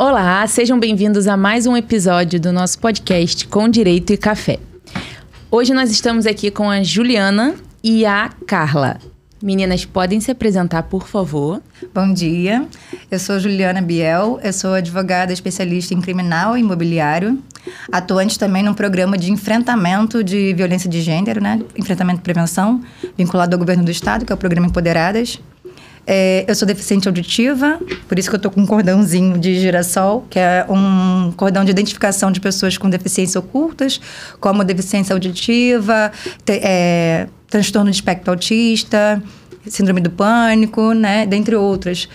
Olá, sejam bem-vindos a mais um episódio do nosso podcast Com Direito e Café. Hoje nós estamos aqui com a Juliana e a Carla. Meninas, podem se apresentar, por favor? Bom dia, eu sou Juliana Biel, eu sou advogada especialista em criminal e imobiliário, atuante também num programa de enfrentamento de violência de gênero, né? Enfrentamento e prevenção, vinculado ao governo do estado, que é o programa Empoderadas. Eu sou deficiente auditiva, por isso que eu tô com um cordãozinho de girassol, que é um cordão de identificação de pessoas com deficiências ocultas, como deficiência auditiva, transtorno de espectro autista, síndrome do pânico, né, dentre outras.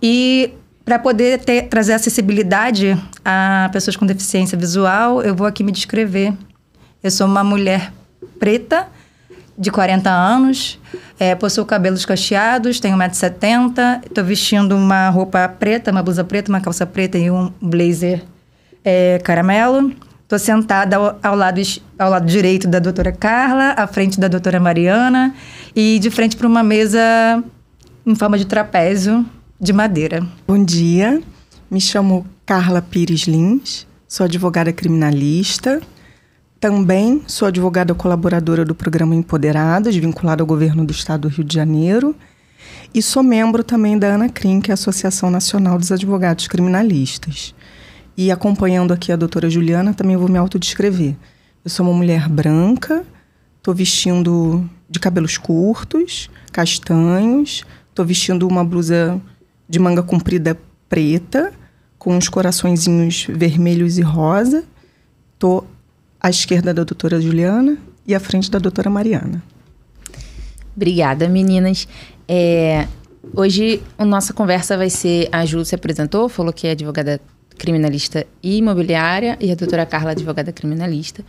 E para poder trazer acessibilidade a pessoas com deficiência visual, eu vou aqui me descrever. Eu sou uma mulher preta, de 40 anos, possuo cabelos cacheados, tenho 1,70 m, estou vestindo uma roupa preta, uma blusa preta, uma calça preta e um blazer caramelo. Estou sentada ao lado direito da doutora Carla, à frente da doutora Mariana e de frente para uma mesa em forma de trapézio de madeira. Bom dia, me chamo Carla Pires Lins, sou advogada criminalista. Também sou advogada colaboradora do programa Empoderadas, vinculada ao governo do estado do Rio de Janeiro. E sou membro também da ANACRIM, que é a Associação Nacional dos Advogados Criminalistas. E acompanhando aqui a doutora Juliana, também vou me autodescrever. Eu sou uma mulher branca, estou vestindo de cabelos curtos, castanhos, estou vestindo uma blusa de manga comprida preta, com uns coraçõezinhos vermelhos e rosa. Estou à esquerda da doutora Juliana e à frente da doutora Mariana. Obrigada, meninas. Hoje a nossa conversa vai ser... A Ju se apresentou, falou que é advogada criminalista e imobiliária, e a doutora Carla, advogada criminalista.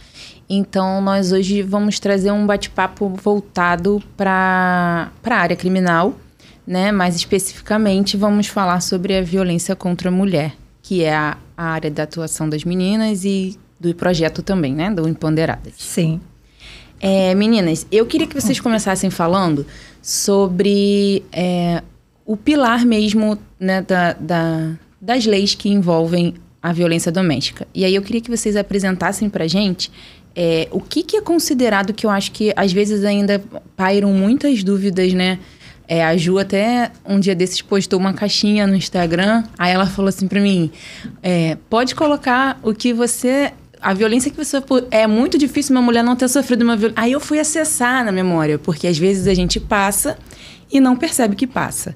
Então, nós hoje vamos trazer um bate-papo voltado para a área criminal, né? Mais especificamente, vamos falar sobre a violência contra a mulher, que é a área da atuação das meninas e do projeto também, né? Do Empoderadas. Sim. Meninas, eu queria que vocês começassem falando sobre o pilar mesmo, né, das leis que envolvem a violência doméstica. E aí eu queria que vocês apresentassem pra gente o que é considerado, que eu acho que às vezes ainda pairam muitas dúvidas, né? A Ju até um dia desses postou uma caixinha no Instagram, aí ela falou assim pra mim, pode colocar o que você... A violência que você... É muito difícil uma mulher não ter sofrido uma violência. Aí eu fui acessar na memória, porque às vezes a gente passa e não percebe que passa.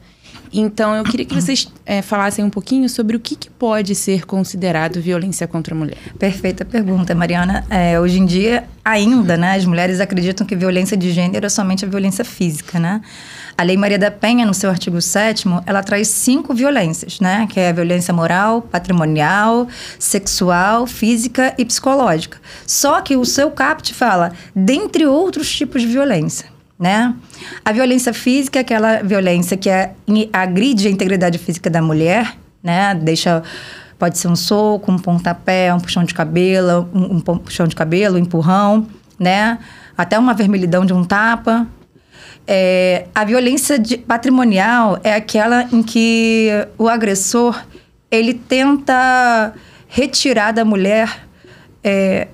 Então, eu queria que vocês falassem um pouquinho sobre o que pode ser considerado violência contra a mulher. Perfeita pergunta, Mariana. Hoje em dia, ainda, né, as mulheres acreditam que violência de gênero é somente a violência física, né? A Lei Maria da Penha, no seu artigo 7º, ela traz 5 violências, né? Que é a violência moral, patrimonial, sexual, física e psicológica. Só que o seu caput fala, dentre outros tipos de violência, né? A violência física é aquela violência que agride a integridade física da mulher, né? Pode ser um soco, um pontapé, um puxão de cabelo, um puxão de cabelo, um empurrão, né? Até uma vermelhidão de um tapa. A violência patrimonial é aquela em que o agressor, ele tenta retirar da mulher,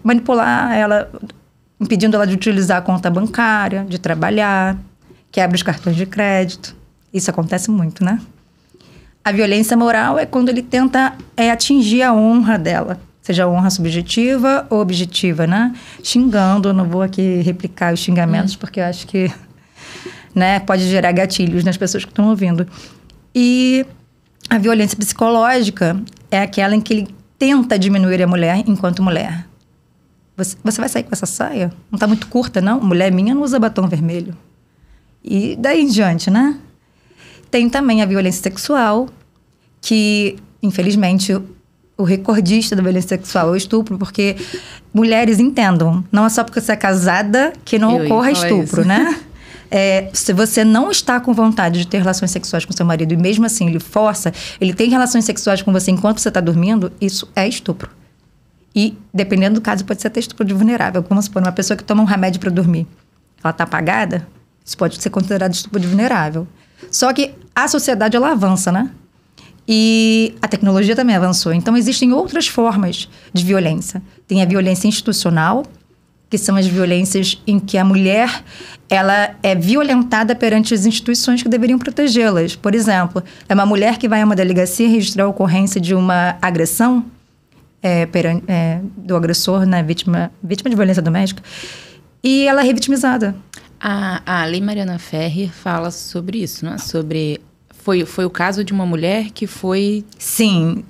manipular ela, impedindo ela de utilizar a conta bancária, de trabalhar, quebra os cartões de crédito. Isso acontece muito, né? A violência moral é quando ele tenta atingir a honra dela, seja a honra subjetiva ou objetiva, né? Xingando, eu não vou aqui replicar os xingamentos, porque eu acho que, né, pode gerar gatilhos nas pessoas que estão ouvindo. E a violência psicológica é aquela em que ele tenta diminuir a mulher enquanto mulher. Você vai sair com essa saia? Não tá muito curta, não? Mulher minha não usa batom vermelho. E daí em diante, né? Tem também a violência sexual, que, infelizmente, o recordista da violência sexual é o estupro, porque mulheres entendam, não é só porque você é casada que não ocorra estupro, né? Se você não está com vontade de ter relações sexuais com seu marido e mesmo assim ele força, ele tem relações sexuais com você enquanto você está dormindo, isso é estupro. E, dependendo do caso, pode ser até estupro de vulnerável. Vamos supor, uma pessoa que toma um remédio para dormir, ela está apagada, isso pode ser considerado estupro de vulnerável. Só que a sociedade, ela avança, né? E a tecnologia também avançou. Então, existem outras formas de violência. Tem a violência institucional, que são as violências em que a mulher ela é violentada perante as instituições que deveriam protegê-las. Por exemplo, é uma mulher que vai a uma delegacia registrar a ocorrência de uma agressão do agressor, né, vítima de violência doméstica, e ela é revitimizada. A Lei Mariana Ferrer fala sobre isso, não é? Foi o caso de uma mulher que foi... Sim.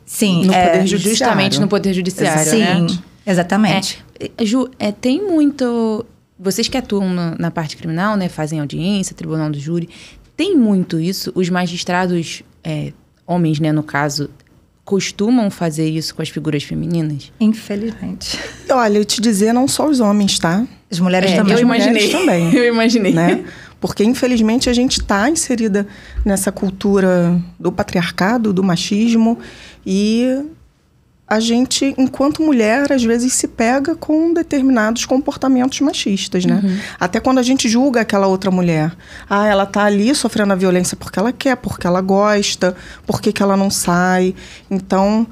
No Poder Judiciário. Justamente no Poder Judiciário, sim, né? Exatamente. Ju, tem muito... Vocês que atuam na parte criminal, né? Fazem audiência, tribunal do júri. Tem muito isso? Os magistrados, homens, né, no caso, costumam fazer isso com as figuras femininas? Infelizmente. Olha, eu te dizer, não só os homens, tá? As mulheres também. Eu imaginei. Também, eu imaginei. Né? Porque, infelizmente, a gente está inserida nessa cultura do patriarcado, do machismo, e a gente, enquanto mulher, às vezes se pega com determinados comportamentos machistas, né? Uhum. Até quando a gente julga aquela outra mulher. Ela tá ali sofrendo a violência porque ela quer, porque ela gosta, porque que ela não sai. Então,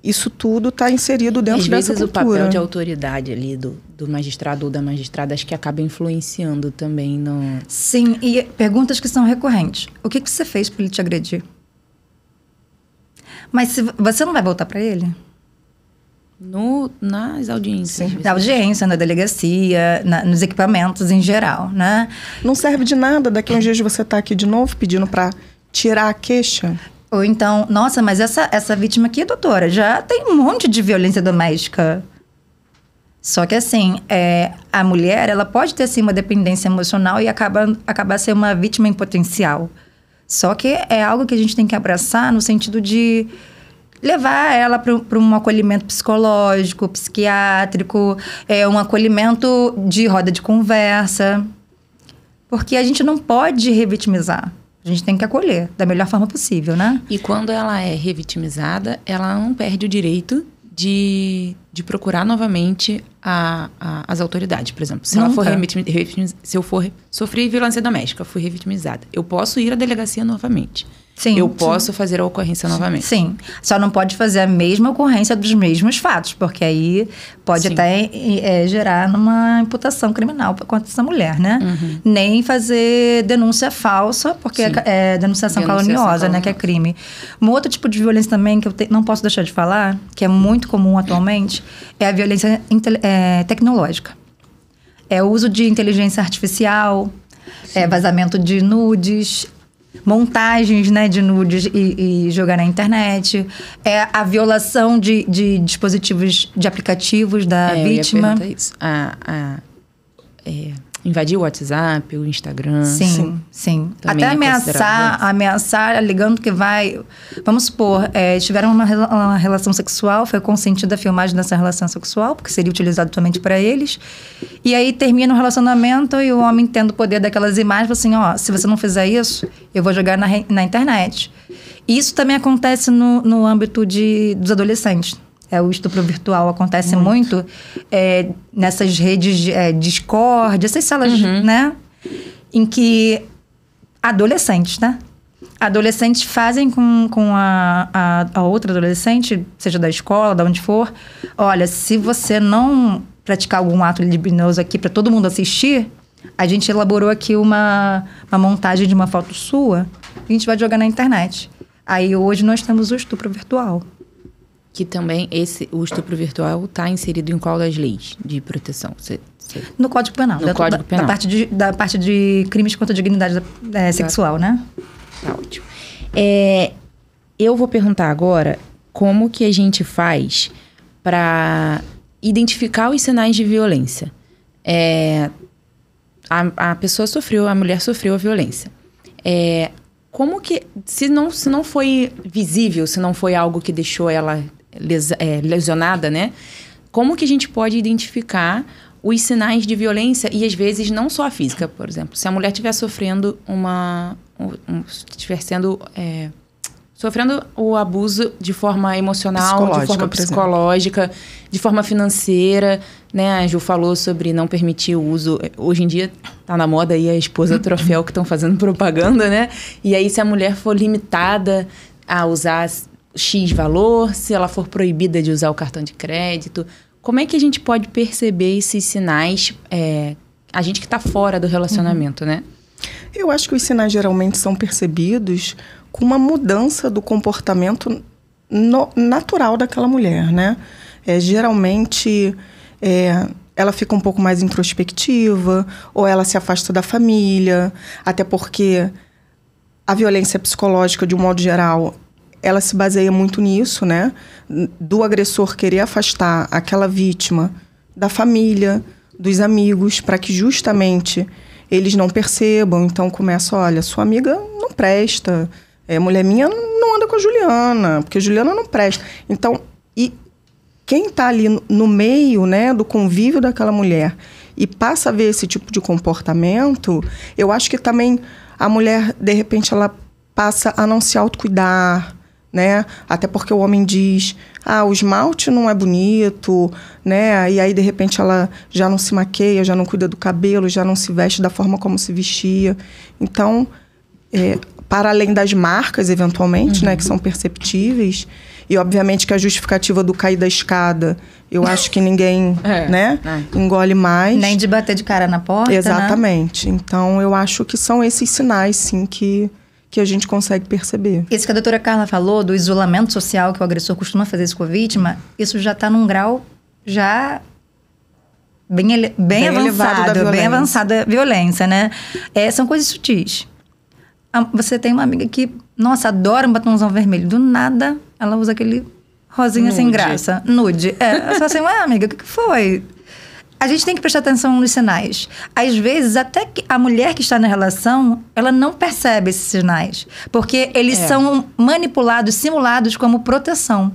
isso tudo está inserido dentro dessa cultura. Às vezes o papel de autoridade ali do magistrado ou da magistrada, acho que acaba influenciando também no... Sim, e perguntas que são recorrentes. O que você fez para ele te agredir? Mas você não vai voltar para ele? Nas audiências. Sim, na audiência, na delegacia, nos equipamentos em geral, né? Não serve de nada daqui a uns dias você tá aqui de novo pedindo para tirar a queixa. Ou então, nossa, mas essa vítima aqui, doutora, já tem um monte de violência doméstica. Só que assim, a mulher, ela pode ter assim uma dependência emocional e acabar sendo uma vítima em potencial. Só que é algo que a gente tem que abraçar no sentido de levar ela para um acolhimento psicológico, psiquiátrico, um acolhimento de roda de conversa. Porque a gente não pode revitimizar. A gente tem que acolher da melhor forma possível, né? E quando ela é revitimizada, ela não perde o direito de procurar novamente as autoridades, por exemplo. Se ela for se eu for sofrer violência doméstica, fui revitimizada, eu posso ir à delegacia novamente. Sim, eu posso fazer a ocorrência novamente. Sim, só não pode fazer a mesma ocorrência dos mesmos fatos, porque aí pode até gerar uma imputação criminal contra essa mulher, né? Uhum. Nem fazer denúncia falsa, porque é denunciação caluniosa, né? Que é crime. Um outro tipo de violência também que eu não posso deixar de falar, que é muito comum atualmente, é a violência tecnológica. É o uso de inteligência artificial, vazamento de nudes, montagens, né, de nudes e jogar na internet, a violação de dispositivos, de aplicativos da vítima. Eu ia isso. Invadir o WhatsApp, o Instagram. Sim. Até ameaçar, alegando que vai... Vamos supor, tiveram uma relação sexual, foi consentida a filmagem dessa relação sexual, porque seria utilizado somente para eles. E aí termina o relacionamento e o homem tendo o poder daquelas imagens, fala assim, se você não fizer isso, eu vou jogar na internet. E isso também acontece no âmbito dos adolescentes. O estupro virtual acontece muito nessas redes de Discord, essas salas, né? Em que adolescentes, né? Adolescentes fazem com a outra adolescente, seja da escola, de onde for. Olha, se você não praticar algum ato libidinoso aqui para todo mundo assistir, a gente elaborou aqui uma montagem de uma foto sua e a gente vai jogar na internet. Aí hoje nós temos o estupro virtual. Que também o estupro virtual está inserido em qual das leis de proteção? No Código Penal. No Código Penal. Da parte de crimes contra a dignidade sexual, né? Tá ótimo. Eu vou perguntar agora como que a gente faz para identificar os sinais de violência. A pessoa a mulher sofreu a violência. Como que, se não foi visível, se não foi algo que deixou ela lesionada, né? Como que a gente pode identificar os sinais de violência e, às vezes, não só a física, por exemplo. Se a mulher estiver sofrendo sofrendo o abuso de forma emocional, de forma psicológica, de forma financeira, né? A Ju falou sobre não permitir o uso. Hoje em dia tá na moda aí a esposa troféu que estão fazendo propaganda, né? E aí se a mulher for limitada, a usar X valor, se ela for proibida de usar o cartão de crédito. Como é que a gente pode perceber esses sinais, a gente que está fora do relacionamento, né? Eu acho que os sinais geralmente são percebidos com uma mudança do comportamento natural daquela mulher, né? Geralmente, ela fica um pouco mais introspectiva, ou ela se afasta da família, até porque a violência psicológica, de um modo geral, ela se baseia muito nisso, né? Do agressor querer afastar aquela vítima da família, dos amigos, para que justamente eles não percebam. Então começa, olha, sua amiga não presta, mulher minha não anda com a Juliana, porque a Juliana não presta. Então, e quem está ali no meio, né, do convívio daquela mulher e passa a ver esse tipo de comportamento, eu acho que também a mulher, de repente, ela passa a não se autocuidar, né? Até porque o homem diz, o esmalte não é bonito, né? E aí, de repente, ela já não se maqueia, já não cuida do cabelo, já não se veste da forma como se vestia. Então, para além das marcas, eventualmente, né? Que são perceptíveis, e obviamente que a justificativa do cair da escada, eu acho que ninguém, né? Engole mais. Nem de bater de cara na porta, exatamente. Né? Então, eu acho que são esses sinais, sim, que a gente consegue perceber. Isso que a doutora Carla falou, do isolamento social que o agressor costuma fazer isso com a vítima, isso já está num grau já bem avançado, bem avançado da violência, né? São coisas sutis. Você tem uma amiga que, nossa, adora um batomzão vermelho. Do nada, ela usa aquele rosinha sem graça. Nude. Só assim, amiga, o que foi? A gente tem que prestar atenção nos sinais. Às vezes, até que a mulher que está na relação, ela não percebe esses sinais. Porque eles são manipulados, simulados como proteção.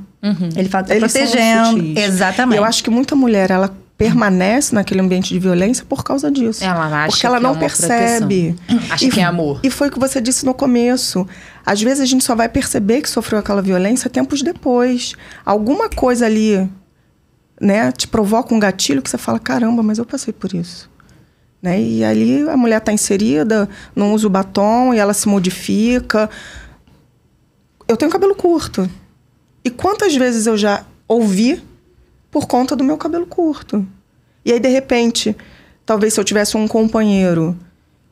Ele fala que está protegendo. Exatamente. Eu acho que muita mulher, ela permanece naquele ambiente de violência por causa disso. Ela acha porque ela não percebe. Acha que é amor. E foi o que você disse no começo. Às vezes, a gente só vai perceber que sofreu aquela violência tempos depois. Alguma coisa ali, né, te provoca um gatilho que você fala, caramba, mas eu passei por isso. Né? E ali a mulher está inserida, não usa o batom e ela se modifica. Eu tenho cabelo curto. E quantas vezes eu já ouvi por conta do meu cabelo curto? E aí, de repente, talvez se eu tivesse um companheiro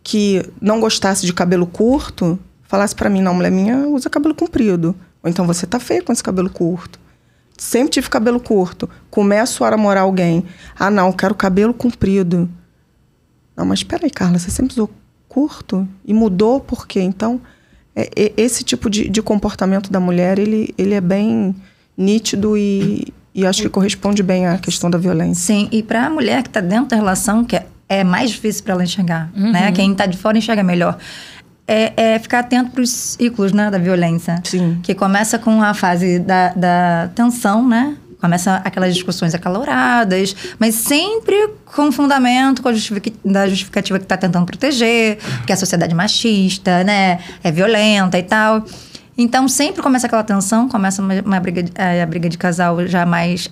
que não gostasse de cabelo curto, falasse para mim, não, mulher minha usa cabelo comprido. Ou então, você tá feio com esse cabelo curto. Sempre tive cabelo curto. Começo a namorar alguém. Não, quero cabelo comprido. Não, mas espera aí, Carla, você sempre usou curto? E mudou por quê? Então, esse tipo de comportamento da mulher, ele é bem nítido e acho que corresponde bem à questão da violência. Sim, e para a mulher que está dentro da relação, que é mais difícil para ela enxergar, né? Quem está de fora enxerga melhor. Ficar atento para os ciclos, né, da violência. Sim. Que começa com a fase da tensão, né? Começa aquelas discussões acaloradas, mas sempre com fundamento, da justificativa que está tentando proteger, que a sociedade é machista, né? É violenta e tal. Então, sempre começa aquela tensão, começa a briga de casal já mais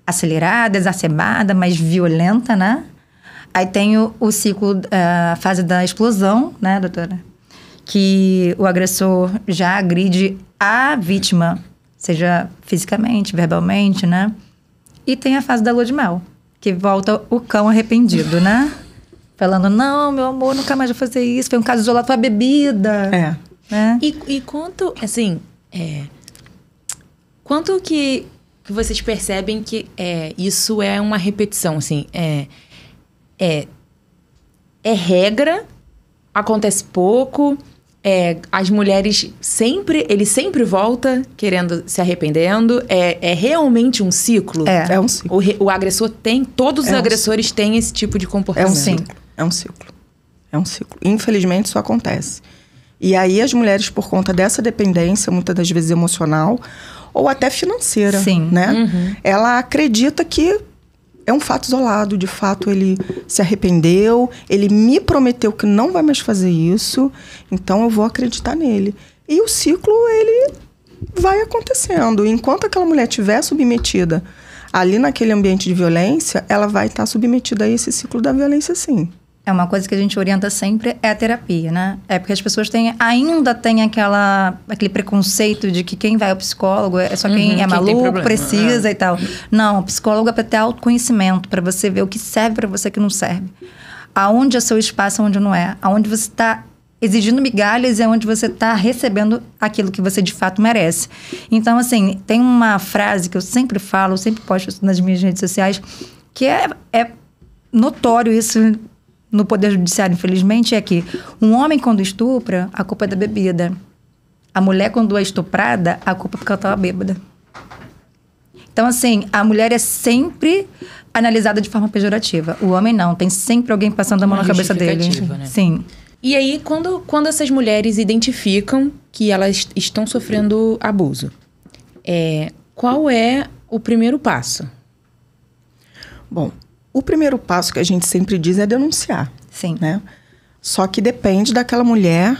acelerada, exacerbada, mais violenta, né? Aí tem o ciclo, a fase da explosão, né, doutora? Que o agressor já agride a vítima, seja fisicamente, verbalmente, né? E tem a fase da lua de mel, que volta o cão arrependido, né? Falando, não, meu amor, nunca mais vou fazer isso, foi um caso isolado, foi a bebida. Né? E quanto, assim, quanto que vocês percebem que isso é uma repetição, assim, é regra, acontece pouco, as mulheres ele sempre volta querendo, se arrependendo, é realmente um ciclo? É um ciclo. O agressor todos os agressores têm esse tipo de comportamento. É um ciclo. Infelizmente, isso acontece. E aí as mulheres, por conta dessa dependência, muitas das vezes emocional, ou até financeira, né? Ela acredita que é um fato isolado. De fato, ele se arrependeu, ele me prometeu que não vai mais fazer isso, então eu vou acreditar nele. E o ciclo, ele vai acontecendo. Enquanto aquela mulher estiver submetida ali naquele ambiente de violência, ela vai estar submetida a esse ciclo da violência, sim. é uma coisa que a gente orienta sempre, é a terapia, né? É porque as pessoas ainda têm aquele preconceito de que quem vai ao psicólogo é só quem é maluco, precisa e tal. Não, o psicólogo é para ter autoconhecimento, para você ver o que serve para você e o que não serve. Aonde é seu espaço, aonde não é. Aonde você está exigindo migalhas é onde você está recebendo aquilo que você de fato merece. Então, assim, tem uma frase que eu sempre falo, eu sempre posto isso nas minhas redes sociais, que é notório isso no Poder Judiciário, infelizmente, é que um homem, quando estupra, a culpa é da bebida. A mulher, quando é estuprada, a culpa é porque ela estava bêbada. Então, assim, a mulher é sempre analisada de forma pejorativa. O homem não. Tem sempre alguém passando a mão na cabeça dele. Né? Sim. E aí, quando essas mulheres identificam que elas estão sofrendo abuso, qual é o primeiro passo? Bom, o primeiro passo que a gente sempre diz é denunciar. Sim. Né? Só que depende daquela mulher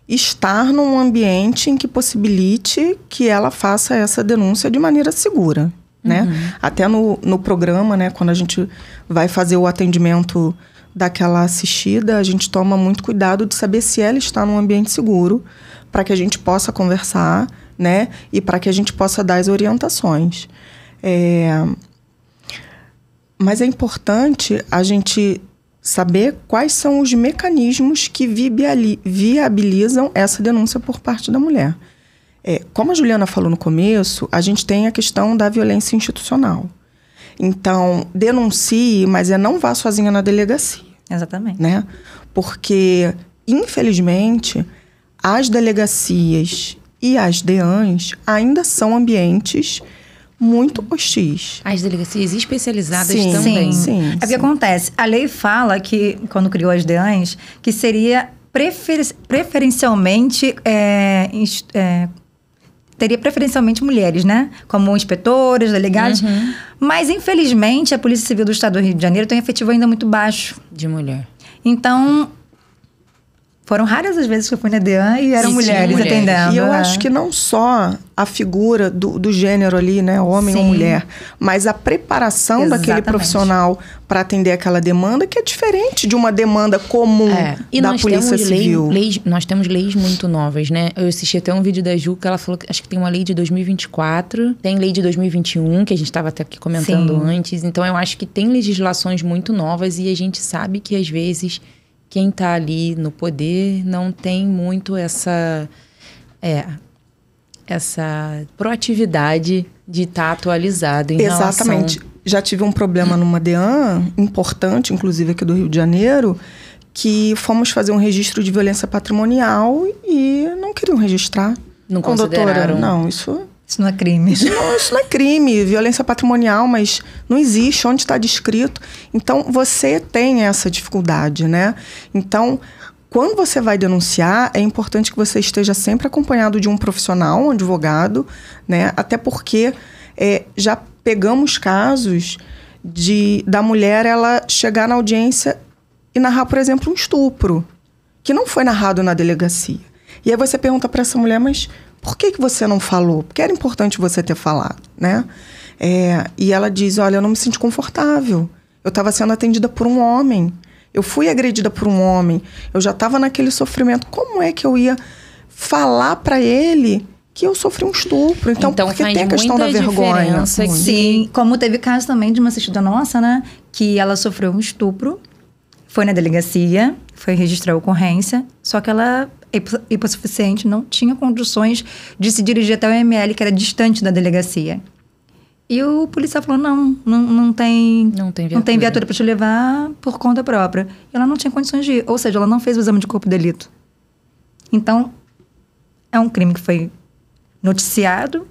estar num ambiente em que possibilite que ela faça essa denúncia de maneira segura. Né? Até no programa, né, quando a gente vai fazer o atendimento daquela assistida, a gente toma muito cuidado de saber se ela está num ambiente seguro para que a gente possa conversar, né, e para que a gente possa dar as orientações. Mas é importante a gente saber quais são os mecanismos que viabilizam essa denúncia por parte da mulher. Como a Juliana falou no começo, a gente tem a questão da violência institucional. Então, denuncie, mas não vá sozinha na delegacia. Exatamente. Né? Porque, infelizmente, as delegacias e as DEANs ainda são ambientes muito hostis. As delegacias especializadas sim, também. Sim. É o que acontece. A lei fala que, quando criou as DEANs, que seria preferencialmente... teria preferencialmente mulheres, né? Como inspetoras, delegados. Mas, infelizmente, a Polícia Civil do Estado do Rio de Janeiro tem um efetivo ainda muito baixo. De mulher. Então, foram raras as vezes que eu fui na DEAN e eram mulheres atendendo. E eu acho que não só a figura do gênero ali, né? Homem ou mulher. Mas a preparação daquele profissional para atender aquela demanda, que é diferente de uma demanda comum da Polícia Civil. Nós temos leis muito novas, né? Eu assisti até um vídeo da Ju que ela falou que acho que tem uma lei de 2024, tem lei de 2021, que a gente estava até aqui comentando antes. Então, eu acho que tem legislações muito novas e a gente sabe que, às vezes, quem está ali no poder não tem muito essa proatividade de estar atualizado em relação... Exatamente. Já tive um problema numa DEAN, importante, inclusive aqui do Rio de Janeiro, que fomos fazer um registro de violência patrimonial e não queriam registrar. Não consideraram? Doutora, não, isso não é crime. Isso não é crime, violência patrimonial, mas não existe onde está descrito. Então, você tem essa dificuldade, né? Então, quando você vai denunciar, é importante que você esteja sempre acompanhado de um profissional, um advogado, né? Até porque já pegamos casos da mulher ela chegar na audiência e narrar, por exemplo, um estupro, que não foi narrado na delegacia. E aí você pergunta para essa mulher, mas por que você não falou? Porque era importante você ter falado, né? E ela diz, olha, eu não me senti confortável. Eu estava sendo atendida por um homem. Eu fui agredida por um homem. Eu já estava naquele sofrimento. Como é que eu ia falar para ele que eu sofri um estupro? Então porque tem a questão da vergonha. Sim, como teve caso também de uma assistida nossa, né? Que ela sofreu um estupro, foi na delegacia, foi registrar a ocorrência, só que ela... hipossuficiente, não tinha condições de se dirigir até o ML, que era distante da delegacia. E o policial falou, não tem viatura para te levar por conta própria. E ela não tinha condições de ir. Ou seja, ela não fez o exame de corpo de delito. Então, é um crime que foi noticiado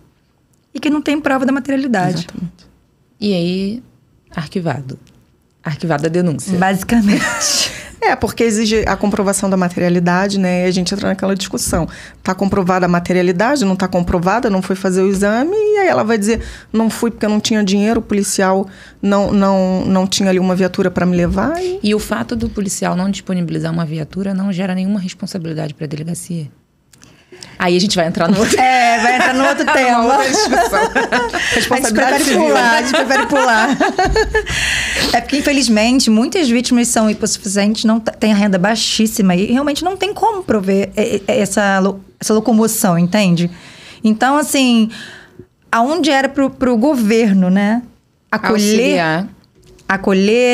e que não tem prova da materialidade. Exatamente. E aí, arquivado. Arquivada a denúncia. Basicamente. Porque exige a comprovação da materialidade, né? E a gente entra naquela discussão. Está comprovada a materialidade? Não está comprovada? Não foi fazer o exame? E aí ela vai dizer, não fui porque eu não tinha dinheiro, o policial não tinha ali uma viatura para me levar. E o fato do policial não disponibilizar uma viatura não gera nenhuma responsabilidade para a delegacia? Aí a gente vai entrar no outro... vai entrar no outro tema. Outra discussão. Responsabilidade civil. A gente prefere pular. É porque, infelizmente, muitas vítimas são hipossuficientes, não têm a renda baixíssima e realmente não tem como prover essa locomoção, entende? Então, assim, aonde era pro governo, né? Acolher,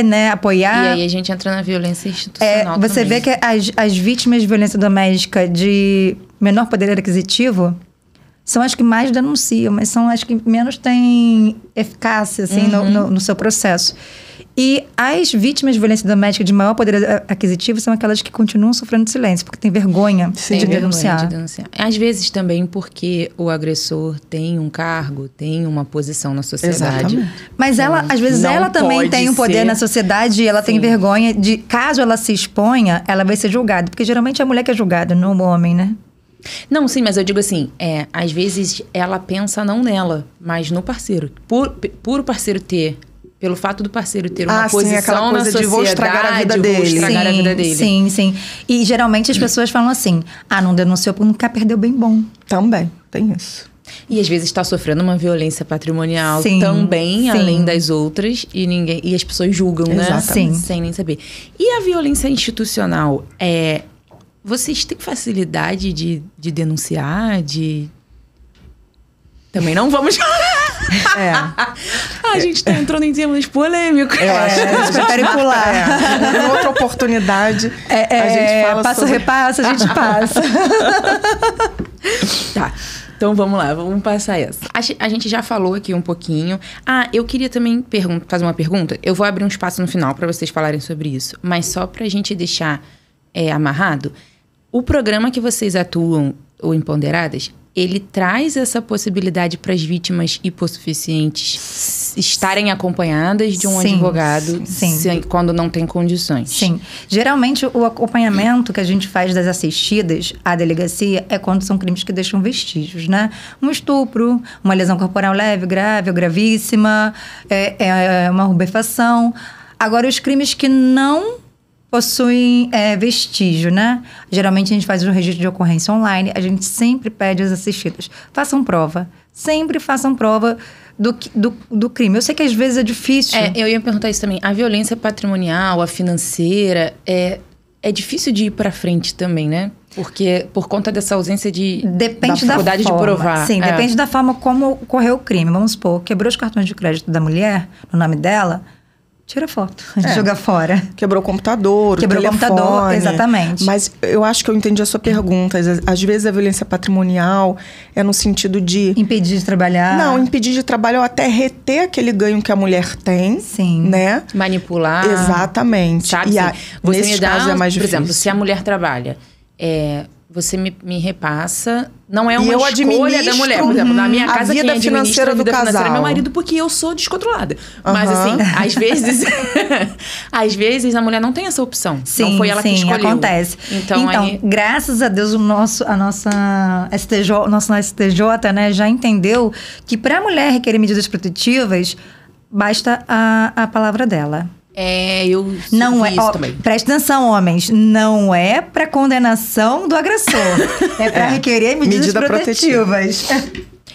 né? Apoiar. E aí a gente entra na violência institucional você também. vê que as vítimas de violência doméstica de menor poder aquisitivo são as que mais denunciam, mas são as que menos têm eficácia, assim, no seu processo. E as vítimas de violência doméstica de maior poder aquisitivo são aquelas que continuam sofrendo de silêncio, porque tem vergonha de denunciar. Às vezes também porque o agressor tem um cargo, tem uma posição na sociedade. Exatamente. Mas ela, às vezes, ela também tem um poder na sociedade e ela tem vergonha de, caso ela se exponha, ela vai ser julgada. Porque geralmente é a mulher que é julgada, não o homem, né? Não, sim, mas eu digo assim, às vezes ela pensa não nela, mas no parceiro. Por o parceiro pelo fato do parceiro ter uma posição aquela coisa na sociedade, de vou estragar a vida dele. Sim. E geralmente as pessoas falam assim, não denunciou porque nunca perdeu bem bom. Também, tem isso. E às vezes está sofrendo uma violência patrimonial também, além das outras, e as pessoas julgam, né? Sem nem saber. E a violência institucional, vocês têm facilidade de denunciar, Também não vamos... A gente tá entrando em temas polêmicos. Eu acho que a gente prefere pular. Em outra oportunidade, a gente fala passo repassa, a gente passa. Tá, então vamos lá, vamos passar essa. A gente já falou aqui um pouquinho. Eu queria também fazer uma pergunta. Eu vou abrir um espaço no final para vocês falarem sobre isso. Mas só pra gente deixar amarrado, o programa que vocês atuam, o Empoderadas, ele traz essa possibilidade para as vítimas hipossuficientes estarem acompanhadas de um advogado quando não tem condições. Sim. Geralmente, o acompanhamento que a gente faz das assistidas à delegacia é quando são crimes que deixam vestígios, né? Um estupro, uma lesão corporal leve, grave ou gravíssima, uma rubefação. Agora, os crimes que não possuem vestígio, né? Geralmente a gente faz um registro de ocorrência online, a gente sempre pede às assistidas, façam prova, sempre façam prova do crime. Eu sei que às vezes é difícil. Eu ia perguntar isso também. A violência patrimonial, a financeira, é difícil de ir pra frente também, né? Porque por conta dessa ausência da dificuldade de provar. Sim, depende da forma como ocorreu o crime. Vamos supor, quebrou os cartões de crédito da mulher, no nome dela, tira foto, joga fora. Quebrou o computador, Quebrou o computador, exatamente. Mas eu acho que eu entendi a sua pergunta. Às vezes a violência patrimonial é no sentido de... impedir de trabalhar. Não, impedir de trabalhar ou até reter aquele ganho que a mulher tem. Sim. Né? Manipular. Exatamente. Sabe? Nesse caso é mais difícil. Por exemplo, se a mulher trabalha... você me repassa... Não é uma escolha da mulher. Por exemplo, na minha casa, quem administra a vida financeira é meu marido, porque eu sou descontrolada. Mas, assim, às vezes a mulher não tem essa opção. Não foi ela que escolheu. Acontece. Então graças a Deus, a nossa STJ, né, já entendeu que para a mulher requerer medidas protetivas, basta a palavra dela. Eu não é, isso também. Presta atenção, homens. Não é para condenação do agressor. É para requerer medidas protetivas.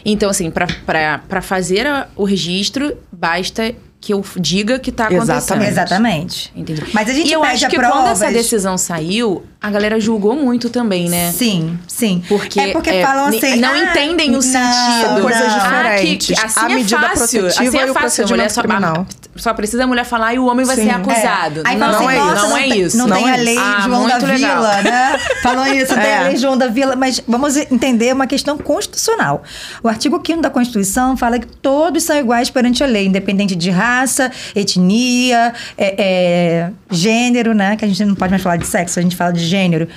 Então, assim, para fazer o registro, basta que eu diga que tá acontecendo. Exatamente. Entendi. Mas a gente eu acho que provas... quando essa decisão saiu, a galera julgou muito também, né? Sim. Porque falam assim... não entendem o sentido. São coisas diferentes. Assim a medida protetiva assim e o procedimento criminal. Só precisa a mulher falar e o homem vai ser acusado. Aí não é isso. Não tem a lei João da Vila, né? Falou isso, tem a lei João da Vila. Mas vamos entender uma questão constitucional. O artigo 5º da Constituição fala que todos são iguais perante a lei, independente de raça, etnia, gênero, né? Que a gente não pode mais falar de sexo, a gente fala de gênero.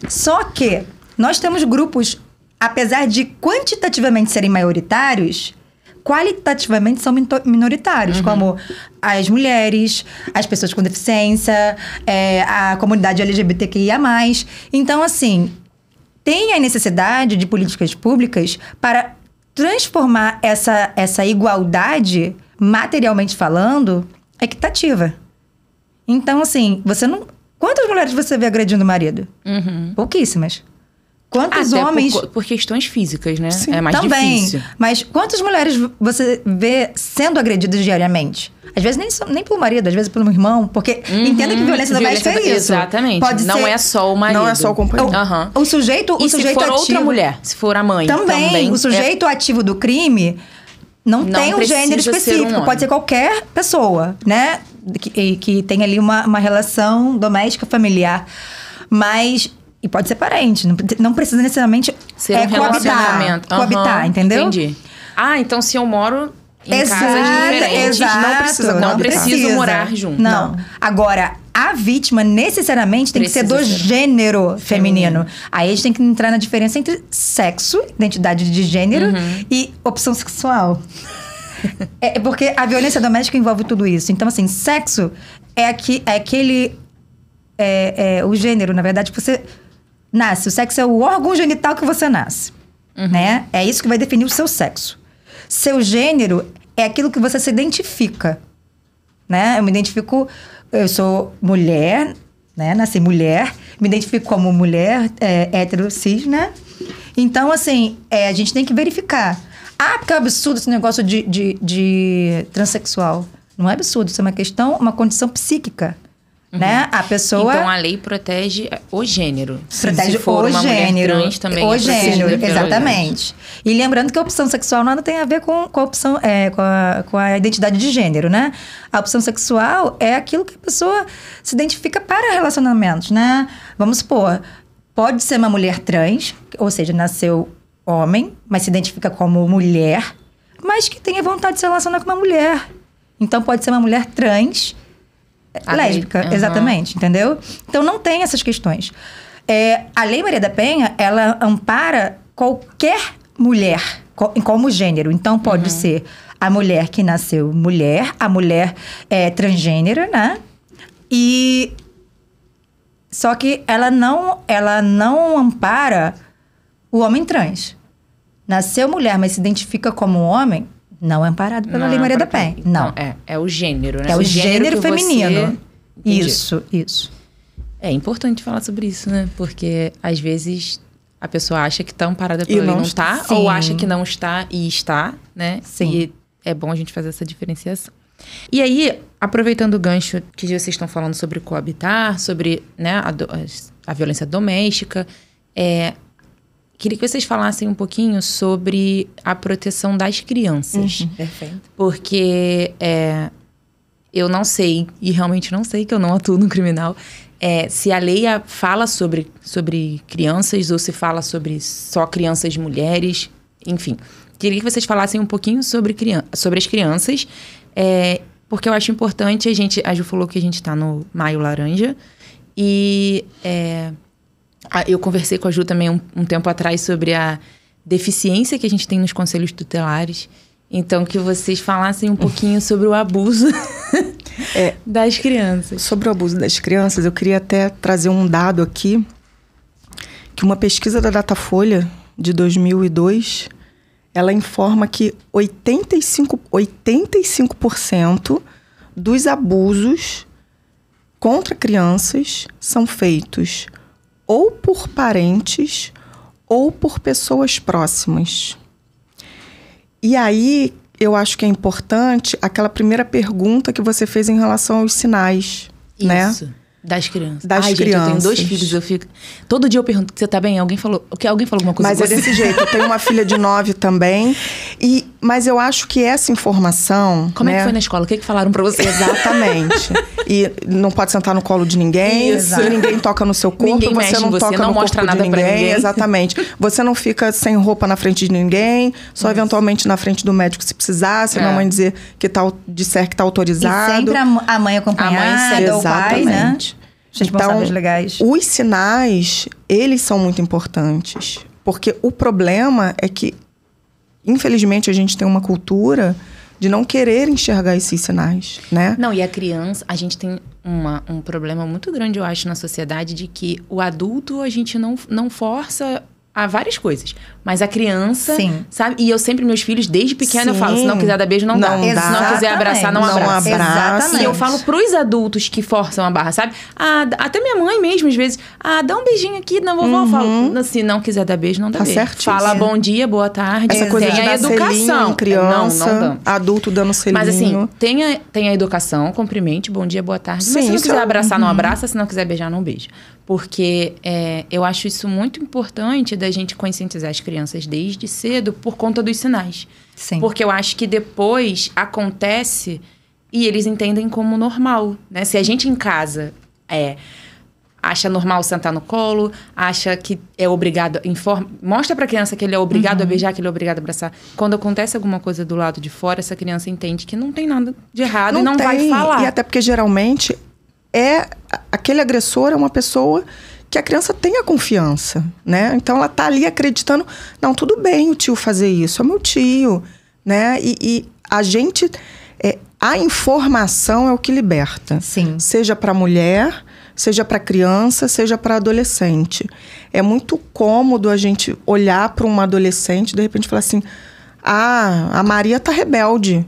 Só que nós temos grupos, apesar de quantitativamente serem maioritários, qualitativamente são minoritários, como as mulheres, as pessoas com deficiência, a comunidade LGBTQIA+. Então, assim, tem a necessidade de políticas públicas para transformar essa igualdade, materialmente falando, equitativa. Então, assim, você não... Quantas mulheres você vê agredindo o marido? Pouquíssimas. Quantos Até homens... por questões físicas, né? Sim. É mais Também. difícil. Mas quantas mulheres você vê sendo agredidas diariamente? Às vezes nem pelo marido, às vezes pelo irmão. Porque entenda que violência doméstica é isso. Exatamente. Pode não ser... é só o marido. Não é só o companheiro. O sujeito, E se for ativo... outra mulher? Se for a mãe? Também. O sujeito ativo do crime não tem um gênero específico. Pode ser qualquer pessoa, né? Que tem ali uma relação doméstica, familiar. Mas... E pode ser parente. Não precisa necessariamente ser um relacionamento. Coabitar, entendeu? Entendi. Então se eu moro em casas diferentes, não preciso morar junto. Não. Agora, a vítima necessariamente tem que ser do gênero feminino. Aí a gente tem que entrar na diferença entre sexo, identidade de gênero e opção sexual. É porque a violência doméstica envolve tudo isso. Então, assim, sexo é aquele... o gênero, na verdade, que você nasce. O sexo é o órgão genital que você nasce. Né? É isso que vai definir o seu sexo. Seu gênero é aquilo que você se identifica. Né? Eu sou mulher, né? Nasci mulher, me identifico como mulher, hétero, cis, né? Então, assim, a gente tem que verificar. Porque é um absurdo esse negócio de transexual. Não é absurdo, isso é uma condição psíquica. Né? A pessoa... Então, a lei protege o gênero. Protege se for uma gênero. Mulher trans, também o gênero, exatamente. E lembrando que a opção sexual nada tem a ver com a opção... com a identidade de gênero, né? A opção sexual é aquilo que a pessoa se identifica para relacionamentos, né? Vamos supor, pode ser uma mulher trans, ou seja, nasceu homem, mas se identifica como mulher, mas que tenha vontade de se relacionar com uma mulher. Então, pode ser uma mulher trans... lésbica, exatamente, entendeu? Então, não tem essas questões. A Lei Maria da Penha, ela ampara qualquer mulher como gênero. Então, pode ser a mulher que nasceu mulher, a mulher transgênera, né? Só que ela não ampara o homem trans. Nasceu mulher, mas se identifica como homem... Não é amparado pela Lei Maria da Penha. Não. É o gênero, né? É o gênero feminino. Isso. É importante falar sobre isso, né? Porque, às vezes, a pessoa acha que está amparada pela lei e não está. Sim. Ou acha que não está e está, né? Sim. E é bom a gente fazer essa diferenciação. E aí, aproveitando o gancho que vocês estão falando sobre coabitar, sobre, né, a violência doméstica... Queria que vocês falassem um pouquinho sobre a proteção das crianças. Perfeito. Porque eu não sei, e realmente não sei, que eu não atuo no criminal, se a lei fala sobre crianças ou se fala sobre só crianças mulheres, enfim. Queria que vocês falassem um pouquinho sobre as crianças, porque eu acho importante, a Ju falou que a gente está no Maio Laranja, e... eu conversei com a Ju também um tempo atrás sobre a deficiência que a gente tem nos conselhos tutelares. Então, que vocês falassem um pouquinho sobre o abuso das crianças. Sobre o abuso das crianças, eu queria até trazer um dado aqui, que uma pesquisa da Datafolha de 2002, ela informa que 85% dos abusos contra crianças são feitos ou por parentes ou por pessoas próximas. E aí, eu acho que é importante aquela primeira pergunta que você fez em relação aos sinais, né? Isso, das crianças. Das crianças. Gente, eu tenho 2 filhos, todo dia eu pergunto, você tá bem? Alguém falou alguma coisa? Mas é desse jeito, eu tenho uma filha de 9 também, mas eu acho que essa informação... Como é que foi na escola? O que falaram pra você? Exatamente. E não pode sentar no colo de ninguém, ninguém toca no seu corpo, ninguém você não toca no mostra corpo nada de ninguém. Pra ninguém. Exatamente. Você não fica sem roupa na frente de ninguém, só eventualmente na frente do médico se precisar, se a mãe disser que tá autorizado. E sempre a mãe acompanhada, ou o pai, né? Responsáveis legais. Os sinais, eles são muito importantes. Porque o problema é que, infelizmente, a gente tem uma cultura de não querer enxergar esses sinais, né? Não, e a criança, a gente tem um problema muito grande, eu acho, na sociedade, de que o adulto, a gente não força a várias coisas. Mas a criança, Sim. sabe? E eu sempre, meus filhos, desde pequena, eu Sim. falo, se não quiser dar beijo, não dá. Não dá. Se não quiser abraçar, não abraça. Exatamente. E eu falo pros adultos que forçam a barra, sabe? Até minha mãe mesmo, às vezes. Dá um beijinho aqui na vovó. Eu falo, se não quiser dar beijo, não dá beijo. Certíssimo. Fala bom dia, boa tarde. Essa coisa de tem a dar educação. selinho em criança, não damos. adulto dando selinho. Mas assim, tem a educação, cumprimente, bom dia, boa tarde. Sim, Mas se não isso quiser é- abraçar, não abraça. Se não quiser beijar, não beija. Porque eu acho isso muito importante da gente conscientizar as crianças desde cedo por conta dos sinais. Sim. Porque eu acho que depois acontece e eles entendem como normal, né? Se a gente em casa acha normal sentar no colo, acha que é obrigado, mostra pra criança que ele é obrigado a beijar, que ele é obrigado a abraçar. Quando acontece alguma coisa do lado de fora, essa criança entende que não tem nada de errado e não vai falar. E até porque geralmente aquele agressor é uma pessoa que a criança tem a confiança, né? Então ela tá ali acreditando, não, tudo bem o tio fazer isso, é meu tio, né? E a gente, a informação é o que liberta. Sim. Seja para mulher, seja para criança, seja para adolescente. É muito cômodo a gente olhar para uma adolescente e de repente falar assim, a Maria tá rebelde.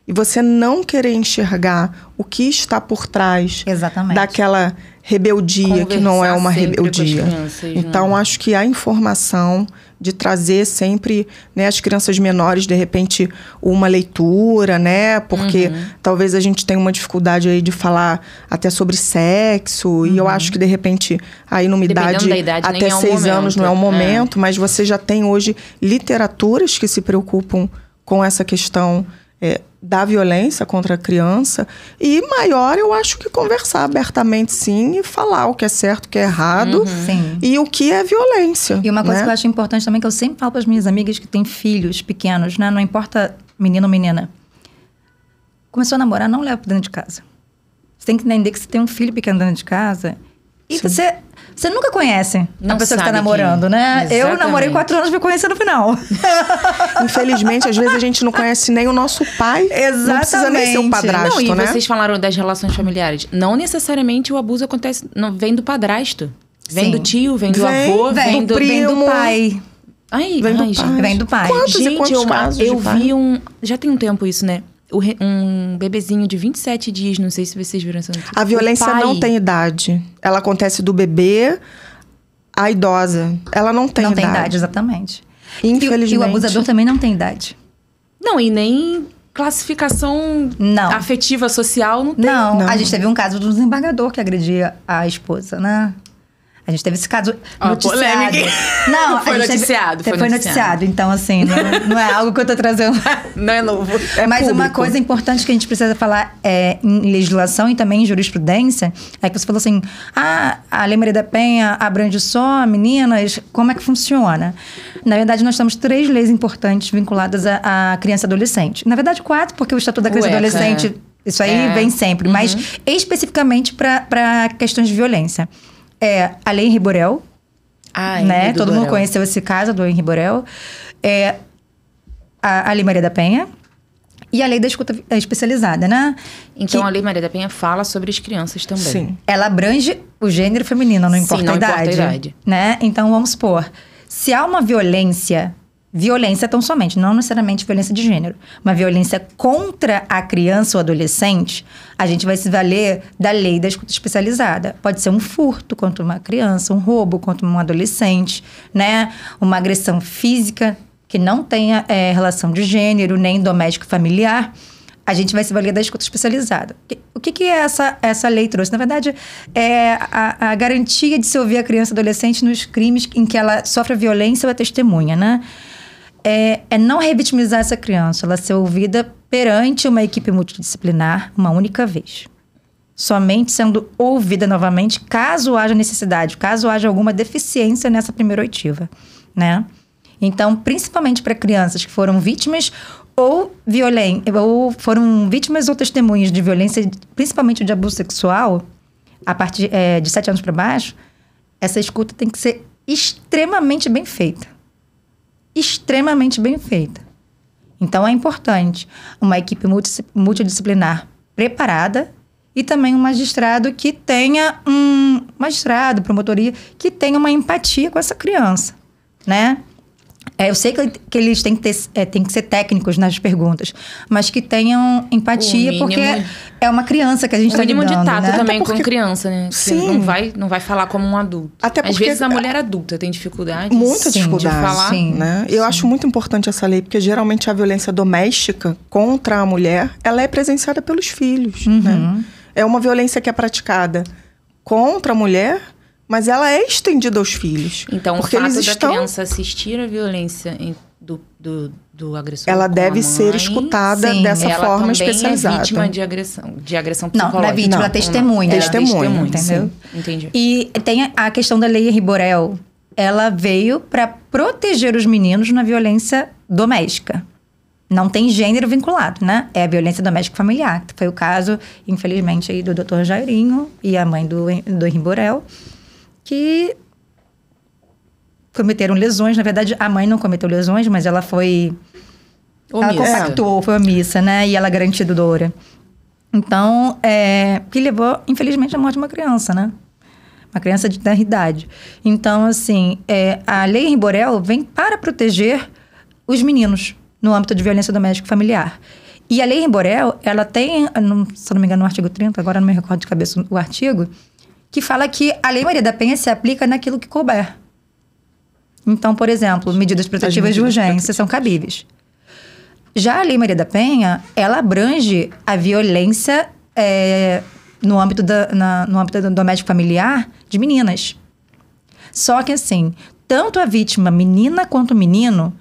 E você não querer enxergar o que está por trás Exatamente. daquela rebeldia, que não é uma Conversar sempre com as rebeldia. crianças, Então, acho que a informação de trazer sempre, né, as crianças menores, de repente, uma leitura, né? Porque talvez a gente tenha uma dificuldade aí de falar até sobre sexo. E eu acho que, de repente, aí numa Dependendo da idade, até nem é um 6 anos não é o momento. momento, mas você já tem hoje literaturas que se preocupam com essa questão da violência contra a criança. E maior, eu acho que conversar abertamente, sim, e falar o que é certo, o que é errado. Sim. E o que é violência. E uma coisa né? que eu acho importante também, que eu sempre falo para as minhas amigas que têm filhos pequenos, né? Não importa menino ou menina. Começou a namorar, não leva para dentro de casa. Você tem que entender que você tem um filho pequeno dentro de casa. E você nunca conhece Não a pessoa que está sabe namorando, quem. né? Eu Exatamente. namorei 4 anos e fui conhecer no final. Infelizmente, às vezes a gente não conhece nem o nosso pai. Não precisa nem ser o Exatamente. padrasto, Não, e né? vocês falaram das relações familiares. Não necessariamente o abuso acontece, vem do padrasto. Vem Sim. do tio, vem do Vem, avô, vem do... do Vem do primo. pai. Ai, Vem do ai, pai. gente. Vem do pai. Quantos e Gente, quantos casos eu de pai? vi já tem um tempo isso, né? Um bebezinho de 27 dias, não sei se vocês viram essa notícia. A violência O pai- não tem idade. Ela acontece do bebê à idosa. Ela não tem Não idade. tem idade, exatamente. Infelizmente. E o abusador também não tem idade. Não, e nem classificação Não. afetiva social não tem. Não, Não. a gente teve um caso do desembargador que agredia a esposa, né? A gente teve esse caso Ó, noticiado. polêmica. Não, Foi a gente noticiado, Foi foi noticiado. Então, assim, não é algo que eu tô trazendo. Não é novo. Mas uma público. coisa importante que a gente precisa falar em legislação e também em jurisprudência é que você falou assim, a Lei Maria da Penha abrange só meninas, como é que funciona? Na verdade, nós temos 3 leis importantes vinculadas à criança e adolescente. Na verdade, 4, porque o Estatuto da Criança e ECA, Adolescente, isso aí vem sempre, mas especificamente para questões de violência. A Lei Henri Borel, né? Todo mundo conheceu esse caso do Henri Borel. A Lei Maria da Penha e a Lei da Escuta Especializada, né? Então, Que a Lei Maria da Penha fala sobre as crianças também. Sim. ela abrange o gênero feminino, não Sim, importa não a importa a idade. idade. Né? Então, vamos supor, se há uma violência tão somente, não necessariamente violência de gênero, uma violência contra a criança ou adolescente, a gente vai se valer da lei da escuta especializada. Pode ser um furto contra uma criança, um roubo contra um adolescente, né? Uma agressão física que não tenha relação de gênero, nem doméstico familiar. A gente vai se valer da escuta especializada. O que essa lei trouxe? Na verdade, é a garantia de se ouvir a criança e adolescente nos crimes em que ela sofre violência ou é testemunha, né? É não revitimizar essa criança, ela ser ouvida perante uma equipe multidisciplinar uma única vez. Somente sendo ouvida novamente, caso haja necessidade, caso haja alguma deficiência nessa primeira oitiva, né? Então, principalmente para crianças que foram vítimas ou foram vítimas ou testemunhas de violência, principalmente de abuso sexual, a partir de 7 anos para baixo, essa escuta tem que ser extremamente bem feita. Extremamente bem feita. Então, é importante uma equipe multidisciplinar preparada e também um magistrado que tenha promotoria, que tenha uma empatia com essa criança. né? Eu sei que eles têm que ser técnicos nas perguntas, mas que tenham empatia, porque é uma criança que a gente está lidando, mínimo de tato, né? também com criança, né? Sim. Não vai falar como um adulto. Até porque às vezes a mulher adulta tem dificuldade. Muita dificuldade, de falar. Né? Eu acho muito importante essa lei, porque geralmente a violência doméstica contra a mulher, ela é presenciada pelos filhos, né? É uma violência que é praticada contra a mulher, mas ela é estendida aos filhos. Então, porque o fato da criança assistir a violência do agressor, ela deve ser escutada dessa forma especializada. Ela também é vítima de agressão psicológica. Não é vítima, ela testemunha. Testemunha, entendeu? Sim. Entendi. E tem a questão da lei Riborel. Ela veio para proteger os meninos na violência doméstica. Não tem gênero vinculado, né? É a violência doméstica familiar. Que foi o caso, infelizmente, aí do Dr. Jairinho e a mãe do Riborel, que cometeram lesões. Na verdade, a mãe não cometeu lesões, mas ela foi... Ela compactou, foi omissa, né? E ela garantiu dora. Então, que levou, infelizmente, à morte de uma criança, né? Uma criança de tenra idade. Então, assim, a lei Riborel vem para proteger os meninos no âmbito de violência doméstica familiar. E a lei Riborel, ela tem, se eu não me engano, no artigo 30, agora não me recordo de cabeça o artigo, que fala que a Lei Maria da Penha se aplica naquilo que couber. Então, por exemplo, medidas protetivas de urgência são cabíveis. Já a Lei Maria da Penha, ela abrange a violência no âmbito do doméstico familiar de meninas. Só que, assim, tanto a vítima, menina quanto menino,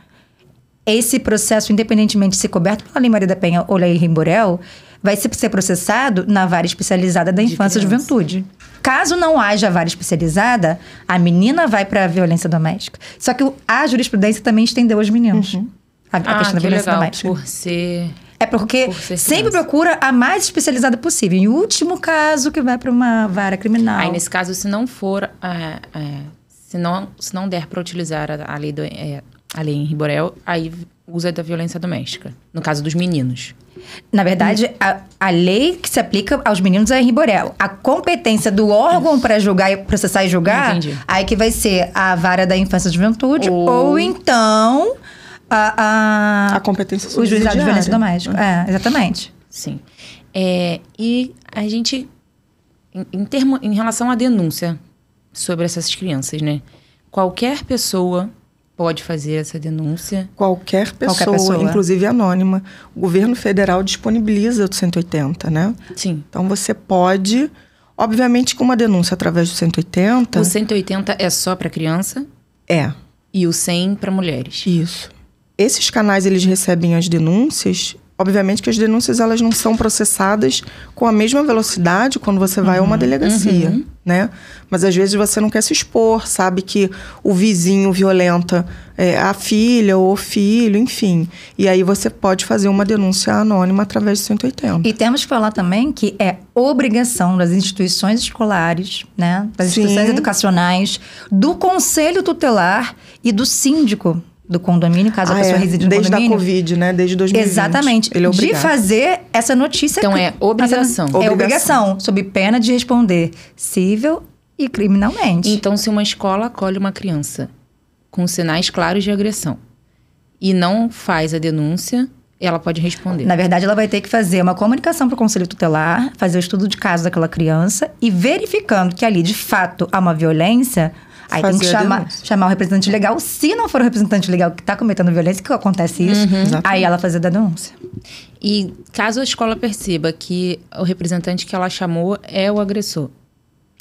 esse processo, independentemente de ser coberto pela Lei Maria da Penha ou Lei Riborel, vai ser processado na vara especializada da infância e juventude. Caso não haja vara especializada, a menina vai para a violência doméstica. Só que a jurisprudência também estendeu aos meninos. A questão da violência doméstica. Por ser... porque sempre procura a mais especializada possível. Em último caso, que vai para uma vara criminal. Aí, nesse caso, se não for... se não der para utilizar a lei em Riborel, aí usa da violência doméstica. No caso dos meninos. Na verdade, a lei que se aplica aos meninos é em Riborel. A competência do órgão para julgar, processar e julgar, aí que vai ser a vara da infância e juventude, ou então a competência o juizado de violência doméstica. Exatamente. Sim. E a gente, em relação à denúncia sobre essas crianças, né? Qualquer pessoa pode fazer essa denúncia? Qualquer pessoa, inclusive anônima. O governo federal disponibiliza o 180, né? Sim. Então, você pode... Obviamente, com uma denúncia através do 180... O 180 é só para criança? É. E o 100 para mulheres? Isso. Esses canais, eles recebem as denúncias... Obviamente que as denúncias, elas não são processadas com a mesma velocidade quando você vai a uma delegacia, né? Mas às vezes você não quer se expor, sabe que o vizinho violenta a filha ou o filho, enfim. E aí você pode fazer uma denúncia anônima através do 180. E temos que falar também que é obrigação das instituições escolares, né? Das instituições educacionais, do conselho tutelar e do síndico do condomínio, caso a pessoa reside no condomínio. Desde a Covid, né? Desde 2020. Exatamente. Ele é obrigado. De fazer essa notícia... Então, é obrigação. É obrigação, sob pena de responder civil e criminalmente. Então, se uma escola acolhe uma criança com sinais claros de agressão e não faz a denúncia, ela pode responder. Na verdade, ela vai ter que fazer uma comunicação para o conselho tutelar, fazer o estudo de caso daquela criança e verificando que ali, de fato, há uma violência... Aí tem que chamar o representante legal. Se não for o representante legal que está cometendo violência, que acontece isso, aí ela fazer a denúncia. E caso a escola perceba que o representante que ela chamou é o agressor?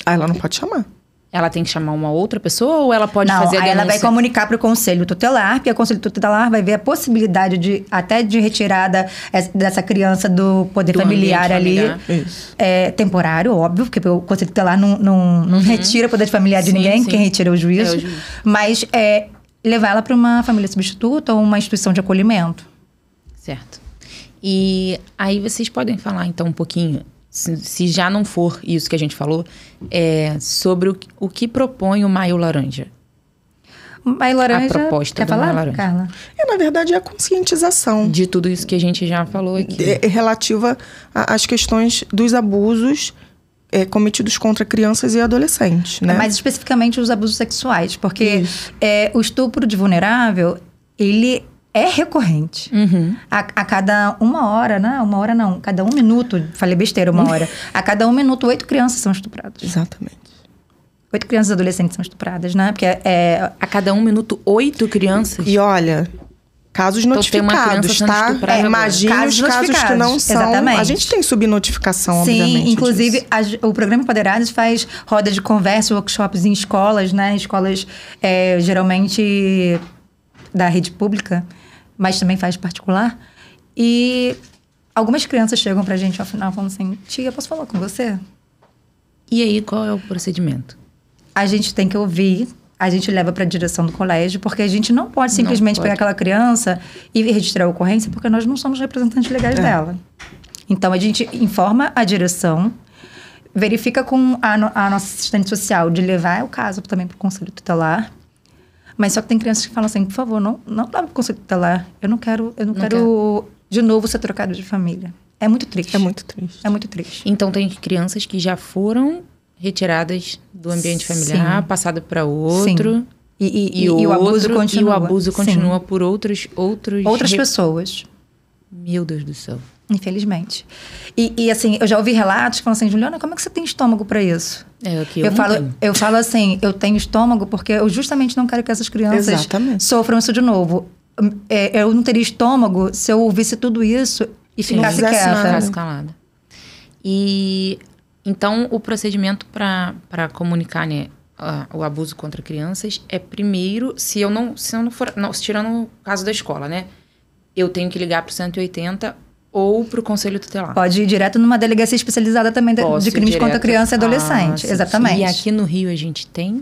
Ela não pode chamar. Ela tem que chamar uma outra pessoa ou ela pode fazer a denúncia? Aí ela vai comunicar para o conselho tutelar, porque o conselho tutelar vai ver a possibilidade de retirada dessa criança do poder familiar ali. Isso. Temporário, óbvio, porque o conselho tutelar não retira o poder familiar de ninguém, quem retira é o juiz. Mas levar ela para uma família substituta ou uma instituição de acolhimento. Certo. E aí vocês podem falar então um pouquinho... Se já não for isso que a gente falou, sobre o que propõe o Maio Laranja. Maio Laranja... A proposta do Maio Laranja. Carla? Na verdade, é a conscientização. De tudo isso que a gente já falou aqui. Relativa às questões dos abusos cometidos contra crianças e adolescentes, né? Mais especificamente os abusos sexuais, porque o estupro de vulnerável, ele é recorrente. A cada 1 hora, né? 1 hora não, cada 1 minuto, falei besteira, 1 hora. A cada 1 minuto, 8 crianças são estupradas. Exatamente. 8 crianças e adolescentes são estupradas, né? Porque A cada 1 minuto, 8 crianças? E olha, casos Então, tem uma notificados, criança sendo tá? estuprada agora. Imagine Casos os casos que notificados, não são. exatamente. A gente tem subnotificação, Sim, obviamente. inclusive disso. o Programa Empoderados faz roda de conversa, workshops em escolas, né? Escolas geralmente da rede pública, mas também faz particular. E algumas crianças chegam pra gente ao final falando assim: tia, posso falar com você? E aí, qual é o procedimento? A gente tem que ouvir, a gente leva para a direção do colégio, porque a gente não pode simplesmente pegar aquela criança e registrar a ocorrência, porque nós não somos representantes legais dela. Então, a gente informa a direção, verifica com a nossa assistente social de levar o caso também para o conselho tutelar. Mas só que tem crianças que falam assim: por favor, não leva para o conselho tutelar. Eu não quero de novo ser trocado de família. É muito triste. É muito triste. É muito triste. Então, tem crianças que já foram retiradas do ambiente familiar, passado para outro. Sim. E o abuso continua. E o abuso continua por outras pessoas. Meu Deus do céu. Infelizmente. E assim, eu já ouvi relatos que falam assim: Juliana, como é que você tem estômago para isso? Eu falo assim: eu tenho estômago porque eu justamente não quero que essas crianças sofram isso de novo. Eu não teria estômago se eu ouvisse tudo isso e ficasse quieta. Ficasse calada. E então o procedimento para comunicar, né, o abuso contra crianças é primeiro, se eu não for, tirando o caso da escola, né? Eu tenho que ligar para o 180 ou para o Conselho Tutelar. Pode ir direto numa delegacia especializada também de crimes contra criança e adolescente. Exatamente. E aqui no Rio a gente tem?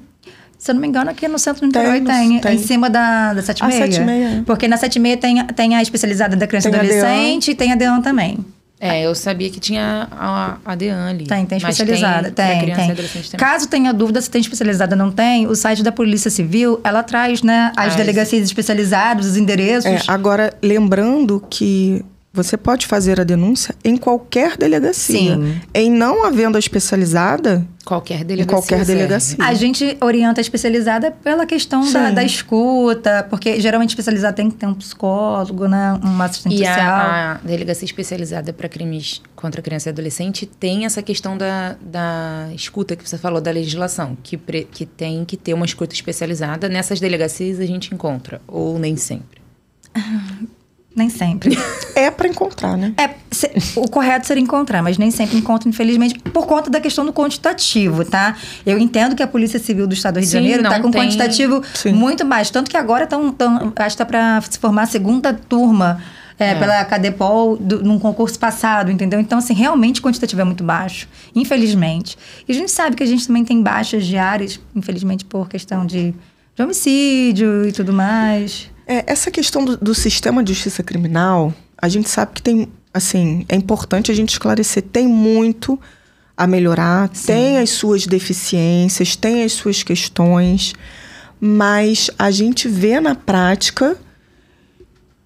Se eu não me engano, aqui no centro do Niterói tem. Em cima da 76. Porque na 76 tem a especializada da criança e adolescente e tem a DEAN também. Eu sabia que tinha a DEAN ali. Tem especializada. Tem. Caso tenha dúvida se tem especializada ou não tem, o site da Polícia Civil, ela traz, né, as delegacias especializadas, os endereços. Agora, lembrando que você pode fazer a denúncia em qualquer delegacia. Sim. Em não havendo a especializada... Qualquer delegacia. A gente orienta a especializada pela questão da escuta, porque geralmente especializada tem que ter um psicólogo, né, uma assistente social. E a delegacia especializada para crimes contra criança e adolescente tem essa questão da escuta que você falou, da legislação, que tem que ter uma escuta especializada. Nessas delegacias a gente encontra, ou nem sempre? Nem sempre. É para encontrar, né? O correto seria encontrar, mas nem sempre encontra, infelizmente, por conta da questão do quantitativo, tá? Eu entendo que a Polícia Civil do Estado do Rio de Janeiro está com um quantitativo muito baixo. Tanto que agora acho que está para se formar a segunda turma pela Cadepol num concurso passado, entendeu? Então, assim, realmente o quantitativo é muito baixo, infelizmente. E a gente sabe que a gente também tem baixas diárias, infelizmente, por questão de homicídio e tudo mais. Essa questão do sistema de justiça criminal, a gente sabe que tem, assim, é importante a gente esclarecer, tem muito a melhorar, tem as suas deficiências, tem as suas questões, mas a gente vê na prática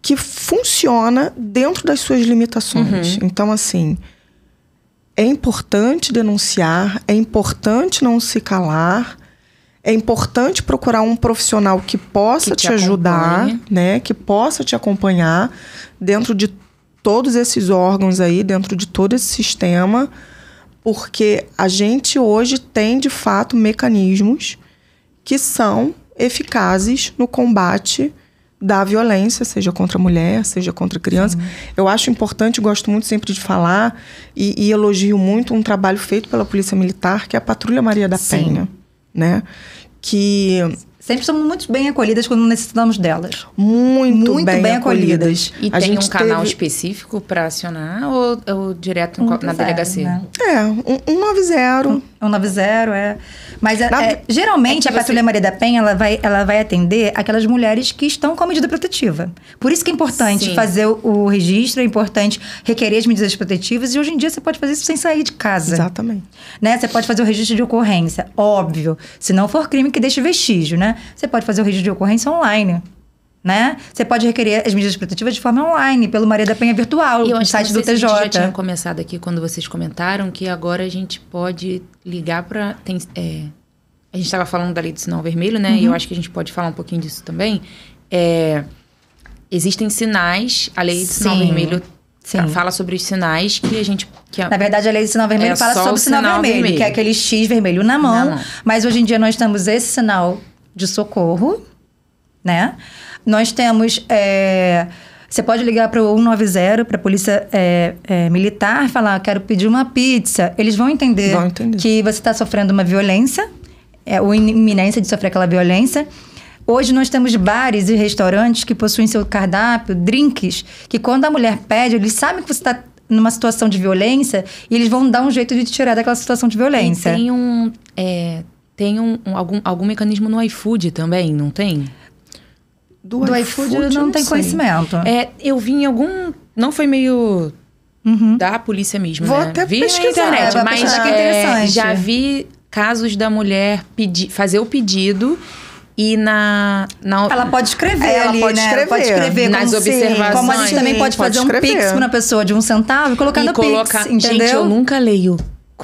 que funciona dentro das suas limitações. Então, assim, é importante denunciar, é importante não se calar. É importante procurar um profissional que possa te ajudar, né? Que possa te acompanhar dentro de todos esses órgãos aí, dentro de todo esse sistema, porque a gente hoje tem, de fato, mecanismos que são eficazes no combate da violência, seja contra a mulher, seja contra a criança. Eu acho importante, gosto muito sempre de falar e elogio muito um trabalho feito pela Polícia Militar, que é a Patrulha Maria da Penha, né? Que sempre somos muito bem acolhidas quando necessitamos delas. Muito bem acolhidas. E a tem um canal específico para acionar ou direto na delegacia? Né? 190. 190, Mas geralmente a Patrulha Maria da Penha ela vai atender aquelas mulheres que estão com a medida protetiva. Por isso que é importante fazer o registro, é importante requerer as medidas protetivas, e hoje em dia você pode fazer isso sem sair de casa. Exatamente. Né? Você pode fazer o registro de ocorrência, óbvio. Se não for crime que deixe vestígio, né? Você pode fazer o registro de ocorrência online. né? Você pode requerer as medidas protetivas de forma online, pelo Maria da Penha Virtual, no site do TJ. A gente já tinha começado aqui quando vocês comentaram que agora a gente pode ligar para... a gente estava falando da lei do sinal vermelho, né? E eu acho que a gente pode falar um pouquinho disso também. Existem sinais, a lei do sinal vermelho fala sobre os sinais que a gente... Na verdade, a lei do sinal vermelho fala sobre o sinal vermelho, que é aquele X vermelho na mão. Mas hoje em dia nós temos esse sinal de socorro, né? Nós temos... você pode ligar para o 190, para a polícia militar, falar, quero pedir uma pizza. Eles vão entender que você está sofrendo uma violência, ou iminência de sofrer aquela violência. Hoje nós temos bares e restaurantes que possuem seu cardápio, drinks, que quando a mulher pede, eles sabem que você está numa situação de violência e eles vão dar um jeito de te tirar daquela situação de violência. E tem algum mecanismo no iFood também, não tem? Do iFood eu não tenho conhecimento. Eu vi em algum... Não foi meio da polícia mesmo, Vou né? até Vi pesquisar. na internet, mas que é interessante. Já vi casos da mulher fazer o pedido e ela pode escrever ali, pode né? escrever. Ela pode escrever nas observações. Como a gente também pode fazer um Pix para uma pessoa de R$1 e colocar no Pix, entendeu? Gente, eu nunca leio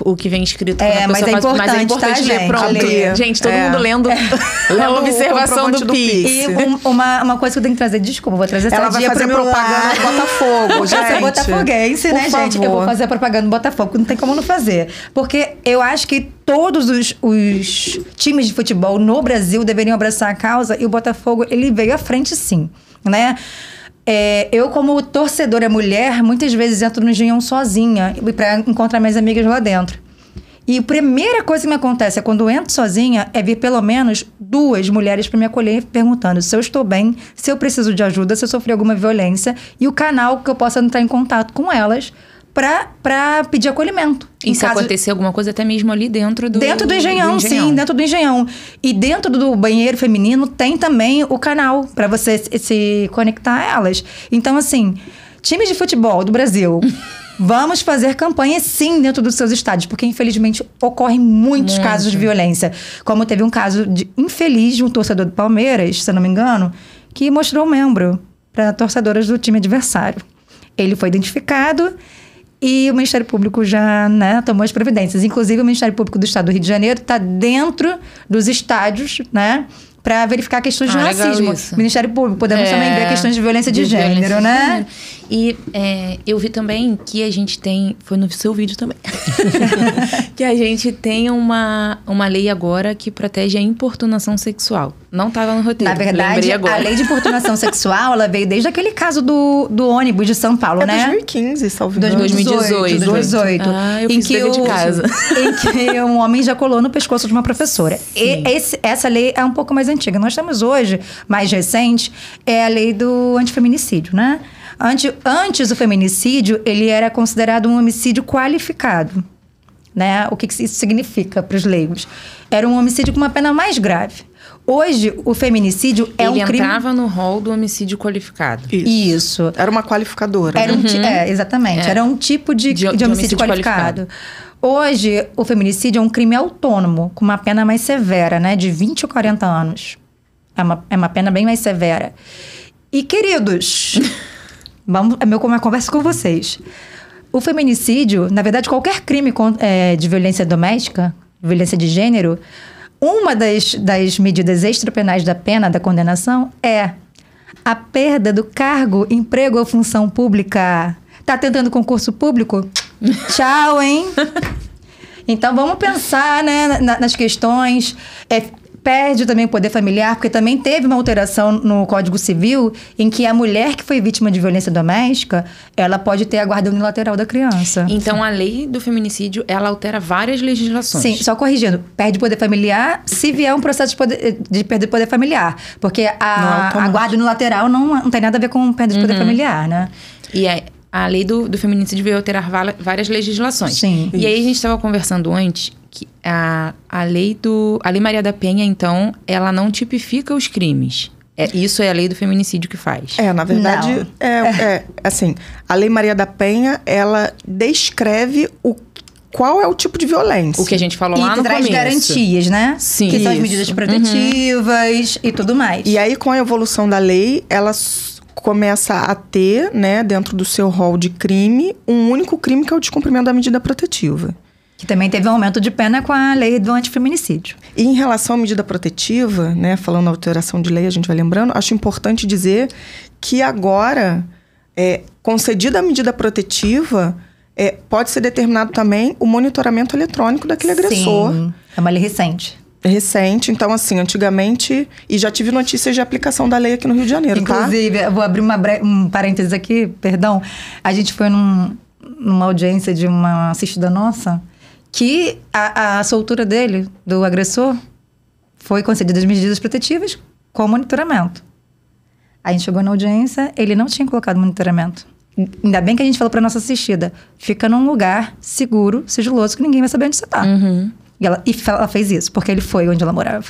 o que vem escrito quando a pessoa faz, mas é importante ler. Pronto. Gente, todo mundo lendo a observação do Pix. E uma coisa que eu tenho que trazer, desculpa, vou trazer ela vai fazer propaganda no Botafogo, gente. Você é botafoguense, né, favor. gente? Eu vou fazer a propaganda no Botafogo, não tem como não fazer. Porque eu acho que todos os times de futebol no Brasil deveriam abraçar a causa e o Botafogo, ele veio à frente sim, né? Eu, como torcedora mulher, muitas vezes entro no Engenhão sozinha para encontrar minhas amigas lá dentro. E a primeira coisa que me acontece quando eu entro sozinha é ver pelo menos 2 mulheres para me acolher perguntando se eu estou bem, se eu preciso de ajuda, se eu sofri alguma violência e o canal que eu possa entrar em contato com elas para pedir acolhimento. E se acontecer alguma coisa até mesmo ali dentro do Engenhão, sim, dentro do Engenhão. E dentro do banheiro feminino tem também o canal para você se conectar a elas. Então, assim, times de futebol do Brasil, vamos fazer campanha sim dentro dos seus estádios, porque infelizmente ocorrem muitos casos de violência. Como teve um caso infeliz de um torcedor do Palmeiras, se eu não me engano, que mostrou o membro para torcedoras do time adversário. Ele foi identificado e o Ministério Público já tomou as providências. Inclusive, o Ministério Público do Estado do Rio de Janeiro está dentro dos estádios, né? Para verificar questões de racismo. Isso. Ministério Público, podemos também ver questões de violência de gênero, né? E eu vi também que a gente tem... Foi no seu vídeo também. Que a gente tem uma lei agora que protege a importunação sexual. Não estava no roteiro. Na verdade, a lei de importunação sexual, ela veio desde aquele caso do ônibus de São Paulo, né? 2015, salvo engano. 2018. Eu fiz dever de casa. Em que um homem ejaculou no pescoço de uma professora. E essa lei é um pouco mais antiga. Nós temos hoje, mais recente, é a lei do antifeminicídio, né? Antes o feminicídio, ele era considerado um homicídio qualificado, né? O que isso significa para os leigos? Era um homicídio com uma pena mais grave. Hoje, o feminicídio é um crime... Ele entrava no rol do homicídio qualificado. Isso. Era uma qualificadora. Exatamente. Era um tipo de homicídio qualificado. Hoje, o feminicídio é um crime autônomo, com uma pena mais severa, né? De 20 ou 40 anos. É uma pena bem mais severa. E, queridos... uma conversa com vocês. O feminicídio, na verdade, qualquer crime de violência doméstica, violência de gênero, uma das medidas extrapenais da pena, da condenação, é a perda do cargo, emprego ou função pública. Tá tentando concurso público? Tchau, hein? Então, vamos pensar, né, nas questões... Perde também o poder familiar, porque também teve uma alteração no Código Civil em que a mulher que foi vítima de violência doméstica, ela pode ter a guarda unilateral da criança. Então, a lei do feminicídio, ela altera várias legislações. Sim, só corrigindo. Perde poder familiar se vier um processo de perda de poder familiar. Porque a guarda unilateral não tem nada a ver com perda de poder familiar, né? E a lei do feminicídio veio alterar várias legislações. Sim. E aí, a gente estava conversando antes... que a lei Maria da Penha, então, ela não tipifica os crimes. Isso é a lei do feminicídio que faz. Na verdade, assim, a Lei Maria da Penha, ela descreve qual é o tipo de violência. O que a gente falou lá E no traz começo. garantias, né? Sim. Que são as Isso. medidas protetivas e tudo mais. E aí, com a evolução da lei, ela começa a ter, né, dentro do seu rol de crime, um único crime que é o descumprimento da medida protetiva. Que também teve um aumento de pena com a lei do antifeminicídio. E em relação à medida protetiva, né, falando da alteração de lei, a gente vai lembrando, acho importante dizer que agora, concedida a medida protetiva, pode ser determinado também o monitoramento eletrônico daquele agressor. Sim, é uma lei recente. Recente, então assim, antigamente... E já tive notícias de aplicação da lei aqui no Rio de Janeiro, Inclusive, eu vou abrir um parênteses aqui, perdão. A gente foi numa audiência de uma assistida nossa, que a soltura dele, do agressor, foi concedida as medidas protetivas com monitoramento. A gente chegou na audiência, ele não tinha colocado monitoramento. Ainda bem que a gente falou para nossa assistida, fica num lugar seguro, sigiloso, que ninguém vai saber onde você tá. E ela fez isso, porque ele foi onde ela morava.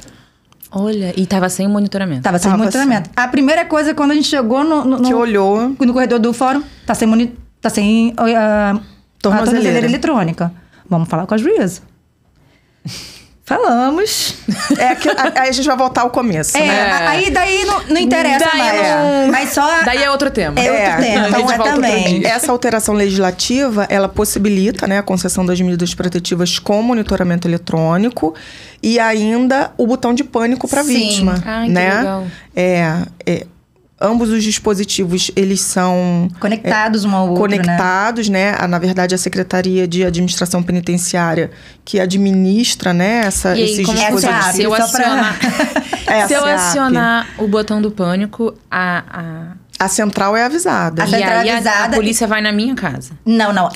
Olha, e tava sem monitoramento. Tava sem monitoramento. A primeira coisa, quando a gente chegou que olhou... no corredor do fórum, tá sem tornozeleira eletrônica. Vamos falar com a juíza. Falamos. Aí a gente vai voltar ao começo, né? Aí daí não interessa Daí mais. Mas só... Daí é outro tema. É outro tema, A gente então volta outro também. dia. Essa alteração legislativa, ela possibilita, né, a concessão das medidas protetivas com monitoramento eletrônico e ainda o botão de pânico para a Sim. vítima. Ai, que né? legal. Ambos os dispositivos, eles são... Conectados um ao outro, conectados, né? Na verdade, a Secretaria de Administração Penitenciária que administra, né, esses como dispositivos. se eu só pra- acionar, se eu acionar o botão do pânico, A central é avisada. A e central aí é avisada a polícia vai na minha casa. Não.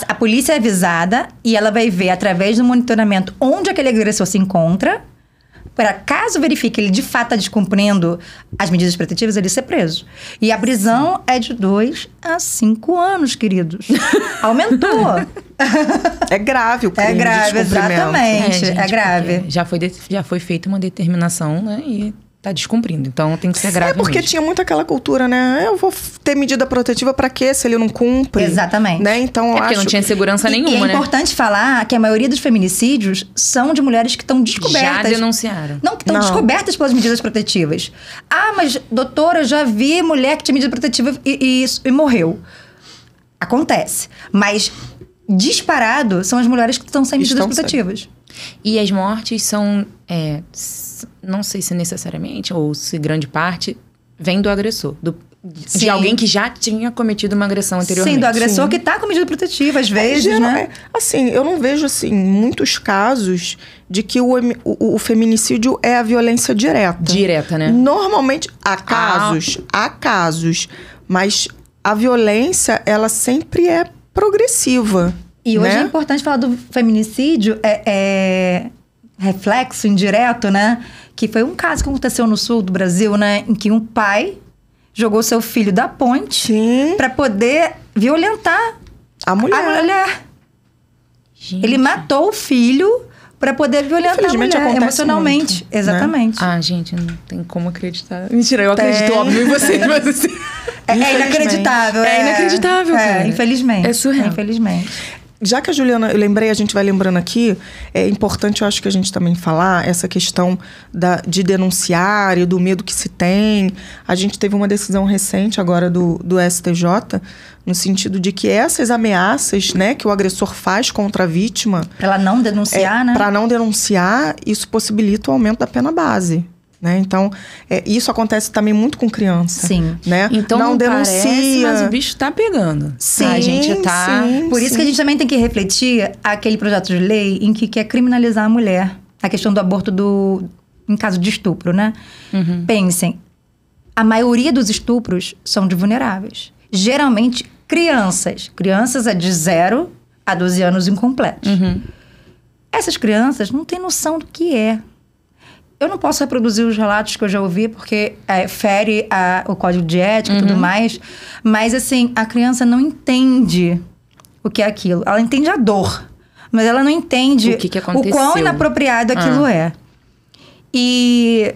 A polícia é avisada e ela vai ver, através do monitoramento, onde aquele agressor se encontra, para caso verifique ele de fato está descumprindo as medidas protetivas, ele ser preso. E a prisão é de 2 a 5 anos, queridos. Aumentou. É grave o crime É grave, de descumprimento. exatamente. Gente, é grave. porque já foi feita uma determinação, né? E tá descumprindo. Então tem que ser grave porque mesmo. tinha muito aquela cultura, né? Eu vou ter medida protetiva pra quê se ele não cumpre? Exatamente. Né? Então, eu porque acho não tinha segurança E nenhuma, é né? importante falar que a maioria dos feminicídios são de mulheres que estão descobertas. Já denunciaram. Não, que estão Não. descobertas pelas medidas protetivas. Ah, mas doutora, já vi mulher que tinha medida protetiva e morreu. Acontece. Mas disparado são as mulheres que estão sem medidas Estão sem. protetivas. E as mortes são, não sei se necessariamente, ou se grande parte, vem do agressor. Sim. De alguém que já tinha cometido uma agressão anteriormente. Sim, do agressor Sim. que está com medida protetiva, às vezes, Geral- né? Assim, eu não vejo, assim, muitos casos de que o feminicídio é a violência direta. Direta, né? Normalmente, há casos, mas a violência, ela sempre é progressiva. E hoje né? é importante falar do feminicídio, reflexo indireto, né? Que foi um caso que aconteceu no sul do Brasil, né? Em que um pai jogou seu filho da ponte Sim. para poder violentar A mulher. a mulher. Gente. Ele matou o filho para poder violentar a Infelizmente, mulher acontece emocionalmente. muito, né? Exatamente. Ah, gente, não tem como acreditar. Mentira, eu Tem. acredito, óbvio, em vocês, mas assim... É inacreditável. É inacreditável, cara. Infelizmente. É surreal. Infelizmente. Já que a Juliana, eu lembrei, a gente vai lembrando aqui, é importante, eu acho que a gente também falar essa questão de denunciar e do medo que se tem. A gente teve uma decisão recente agora do STJ, no sentido de que essas ameaças, né, que o agressor faz contra a vítima... Para ela não denunciar, né? Para não denunciar, isso possibilita o aumento da pena base. Né? Então, isso acontece também muito com criança. Sim. Né? Então não denuncia. parece, mas o bicho tá pegando. Sim, A gente tá... sim. Por isso que a gente também tem que refletir aquele projeto de lei em que quer criminalizar a mulher. A questão do aborto em caso de estupro, né? Uhum. Pensem, a maioria dos estupros são de vulneráveis. Geralmente, crianças. Crianças é de 0 a 12 anos incompletos. Uhum. Essas crianças não têm noção do que é. Eu não posso reproduzir os relatos que eu já ouvi, porque fere o código de ética e tudo mais. Mas, assim, a criança não entende o que é aquilo. Ela entende a dor, mas ela não entende O que aconteceu. o quão inapropriado aquilo é. E,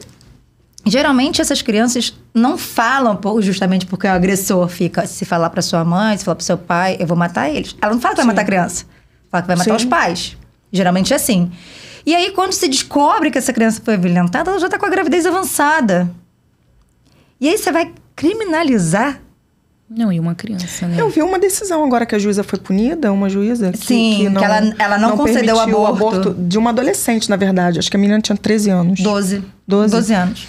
geralmente, essas crianças não falam justamente porque o agressor fica... Se falar pra sua mãe, se falar pro seu pai, eu vou matar eles. Ela não fala que vai matar a criança. Fala que vai matar os pais. Geralmente é assim. E aí, quando se descobre que essa criança foi violentada, ela já tá com a gravidez avançada. E aí você vai criminalizar? Não, e uma criança, né? Eu vi uma decisão agora que a juíza foi punida, uma juíza que ela não concedeu o aborto de uma adolescente, na verdade. Acho que a menina tinha 13 anos. 12 anos.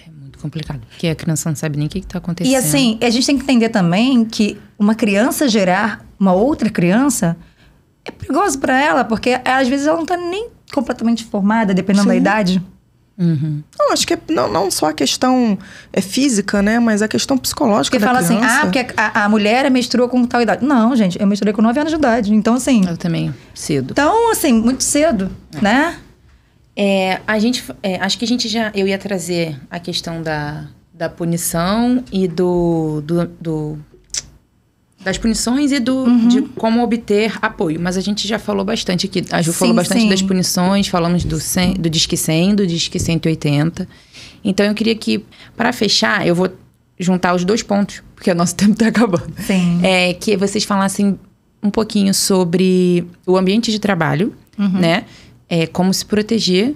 É muito complicado, porque a criança não sabe nem o que está acontecendo. E assim, a gente tem que entender também que uma criança gerar uma outra criança é perigoso para ela, porque às vezes ela não tá nem completamente formada, dependendo da idade. Uhum. Não, acho que não só a questão física, né? Mas a questão psicológica da criança. Porque fala assim, porque a mulher menstruou com tal idade. Não, gente, eu menstruei com 9 anos de idade. Então, assim... Eu também, cedo. Então, assim, muito cedo, né? Acho que a gente já... Eu ia trazer a questão da punição e das punições e de como obter apoio. Mas a gente já falou bastante aqui. A Ju falou bastante das punições, falamos do Disque 100, do Disque 180. Então, eu queria que, para fechar, eu vou juntar os dois pontos, porque o nosso tempo está acabando. Sim. Que vocês falassem um pouquinho sobre o ambiente de trabalho, né? Como se proteger,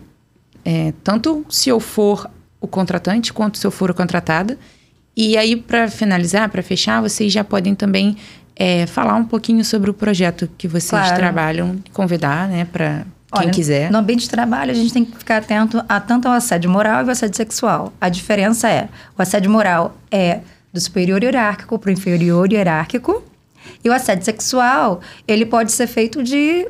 tanto se eu for o contratante, quanto se eu for a contratada. E aí, para finalizar, para fechar, vocês já podem também falar um pouquinho sobre o projeto que vocês trabalham, convidar, né, para quem quiser. No ambiente de trabalho, a gente tem que ficar atento tanto ao assédio moral e ao assédio sexual. A diferença o assédio moral é do superior hierárquico para o inferior hierárquico. E o assédio sexual, ele pode ser feito de,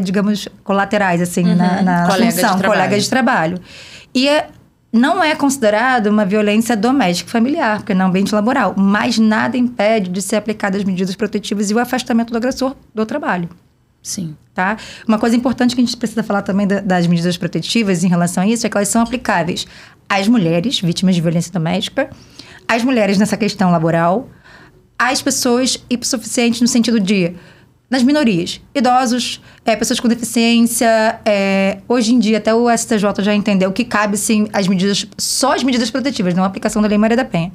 digamos, colaterais, assim, na função, colegas de trabalho. E não é considerado uma violência doméstica e familiar, porque é no ambiente laboral. Mas nada impede de ser aplicadas as medidas protetivas e o afastamento do agressor do trabalho. Sim. Tá? Uma coisa importante que a gente precisa falar também das medidas protetivas em relação a isso é que elas são aplicáveis às mulheres vítimas de violência doméstica, às mulheres nessa questão laboral, às pessoas hipossuficientes no sentido de... nas minorias, idosos, pessoas com deficiência. Hoje em dia, até o STJ já entendeu que cabe, sim, só as medidas protetivas, não a aplicação da Lei Maria da Penha.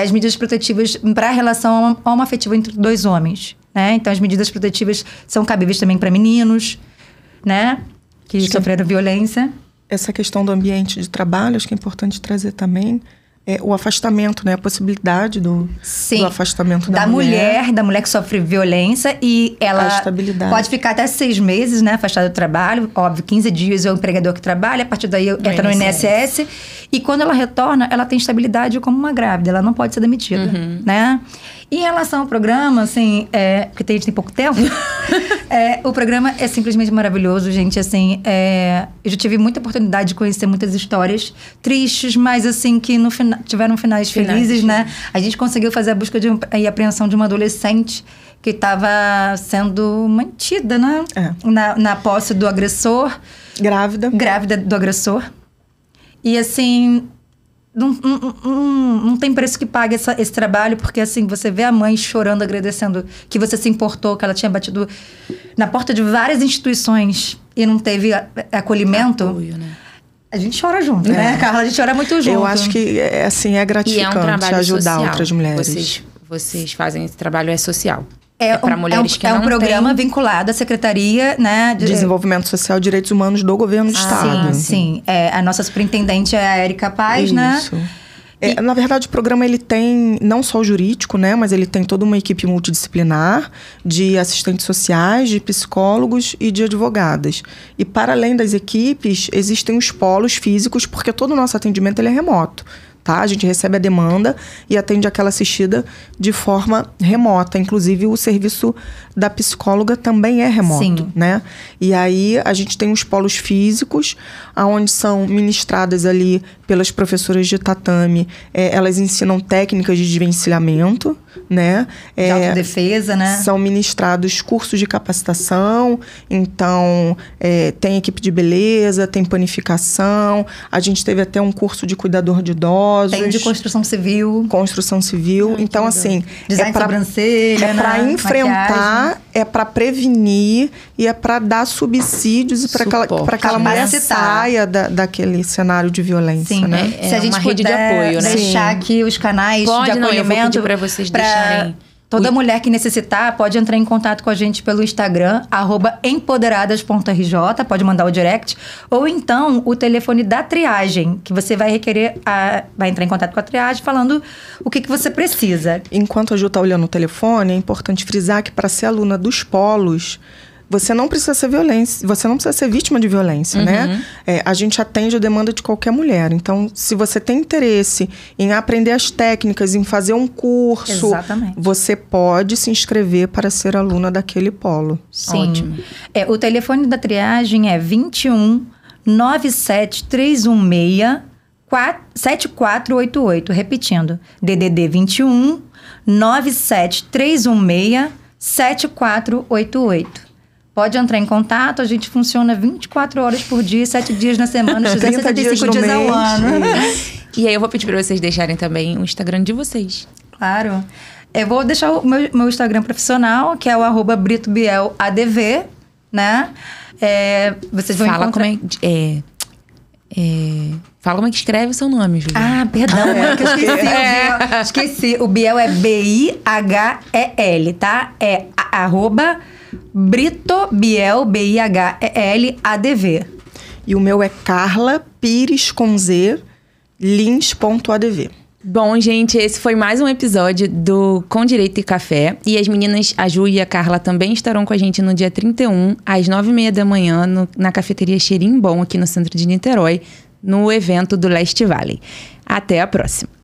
As medidas protetivas para a relação homoafetiva entre dois homens, né? Então, as medidas protetivas são cabíveis também para meninos, né? Que sofreram violência. Essa questão do ambiente de trabalho, acho que é importante trazer também... o afastamento, né? A possibilidade do afastamento da mulher. Da mulher que sofre violência e ela pode ficar até 6 meses, né? Afastada do trabalho. Óbvio, 15 dias é o empregador que trabalha, a partir daí entra no INSS. E quando ela retorna, ela tem estabilidade como uma grávida. Ela não pode ser demitida, né? Em relação ao programa, assim, porque a gente tem pouco tempo, o programa é simplesmente maravilhoso, gente. Assim, eu já tive muita oportunidade de conhecer muitas histórias tristes, mas assim, que no final tiveram finais felizes, né? A gente conseguiu fazer a busca e apreensão de uma adolescente que estava sendo mantida, né? Na posse do agressor. Grávida do agressor. E assim... Não tem preço que pague esse trabalho, porque assim, você vê a mãe chorando, agradecendo que você se importou, que ela tinha batido na porta de várias instituições e não teve acolhimento. Apoio, né? A gente chora junto, né, Carla? A gente chora muito junto. Eu acho que, assim, é gratificante ajudar social. Outras mulheres. Vocês fazem esse trabalho social. Para mulheres que não têm. É um programa vinculado à Secretaria, né, de Desenvolvimento Social e Direitos Humanos do Governo do Estado. Sim. A nossa superintendente é a Érica Paz, né? Isso. Na verdade, o programa ele tem não só o jurídico, né, mas ele tem toda uma equipe multidisciplinar de assistentes sociais, de psicólogos e de advogadas. E para além das equipes, existem os polos físicos, porque todo o nosso atendimento ele é remoto. Tá? A gente recebe a demanda e atende aquela assistida de forma remota. Inclusive, o serviço da psicóloga também é remoto, né? E aí, a gente tem os polos físicos, onde são ministradas ali pelas professoras de tatame. Elas ensinam técnicas de desvencilhamento, né? De autodefesa, né? São ministrados cursos de capacitação. Então, tem equipe de beleza, tem panificação. A gente teve até um curso de cuidador de idosos. Tem de construção civil. Então, assim... Design de sobrancelha, é para enfrentar, maquiagem. É para prevenir e é para dar subsídios para aquela mulher saia daquele cenário de violência. Sim, né? Se a gente uma rede de apoio, né? Deixar aqui os canais de acolhimento. Para vocês deixarem Toda mulher que necessitar pode entrar em contato com a gente pelo Instagram, @empoderadas.rj, pode mandar o direct. Ou então, o telefone da triagem, que você vai requerer, vai entrar em contato com a triagem falando o que você precisa. Enquanto a Ju está olhando o telefone, é importante frisar que para ser aluna dos polos, você não precisa ser você não precisa ser vítima de violência, né? A gente atende a demanda de qualquer mulher. Então, se você tem interesse em aprender as técnicas, em fazer um curso, exatamente, você pode se inscrever para ser aluna daquele polo. Sim. Ótimo. O telefone da triagem é 21 97 316 7488. Repetindo, DDD 21 97 316 7488. Pode entrar em contato, a gente funciona 24 horas por dia, 7 dias na semana, 365 dias ao ano. E aí eu vou pedir para vocês deixarem também o Instagram de vocês. Claro. Eu vou deixar o meu Instagram profissional, que é o @BritoBielADV, né? Vocês vão Fala encontrar... Fala como é que escreve o seu nome, Julia. Ah, perdão, é que eu esqueci. O Biel, esqueci. O Biel é BIHEL, tá? É @BritoBiel, BIHELADV. E o meu é Carla Pires com Z, Lins.adv. Bom, gente, esse foi mais um episódio do Com Direito e Café. E as meninas, a Ju e a Carla, também estarão com a gente no dia 31, às 9h30 da manhã, na cafeteria Cheirinho Bom, aqui no centro de Niterói, no evento do Leste Valley. Até a próxima!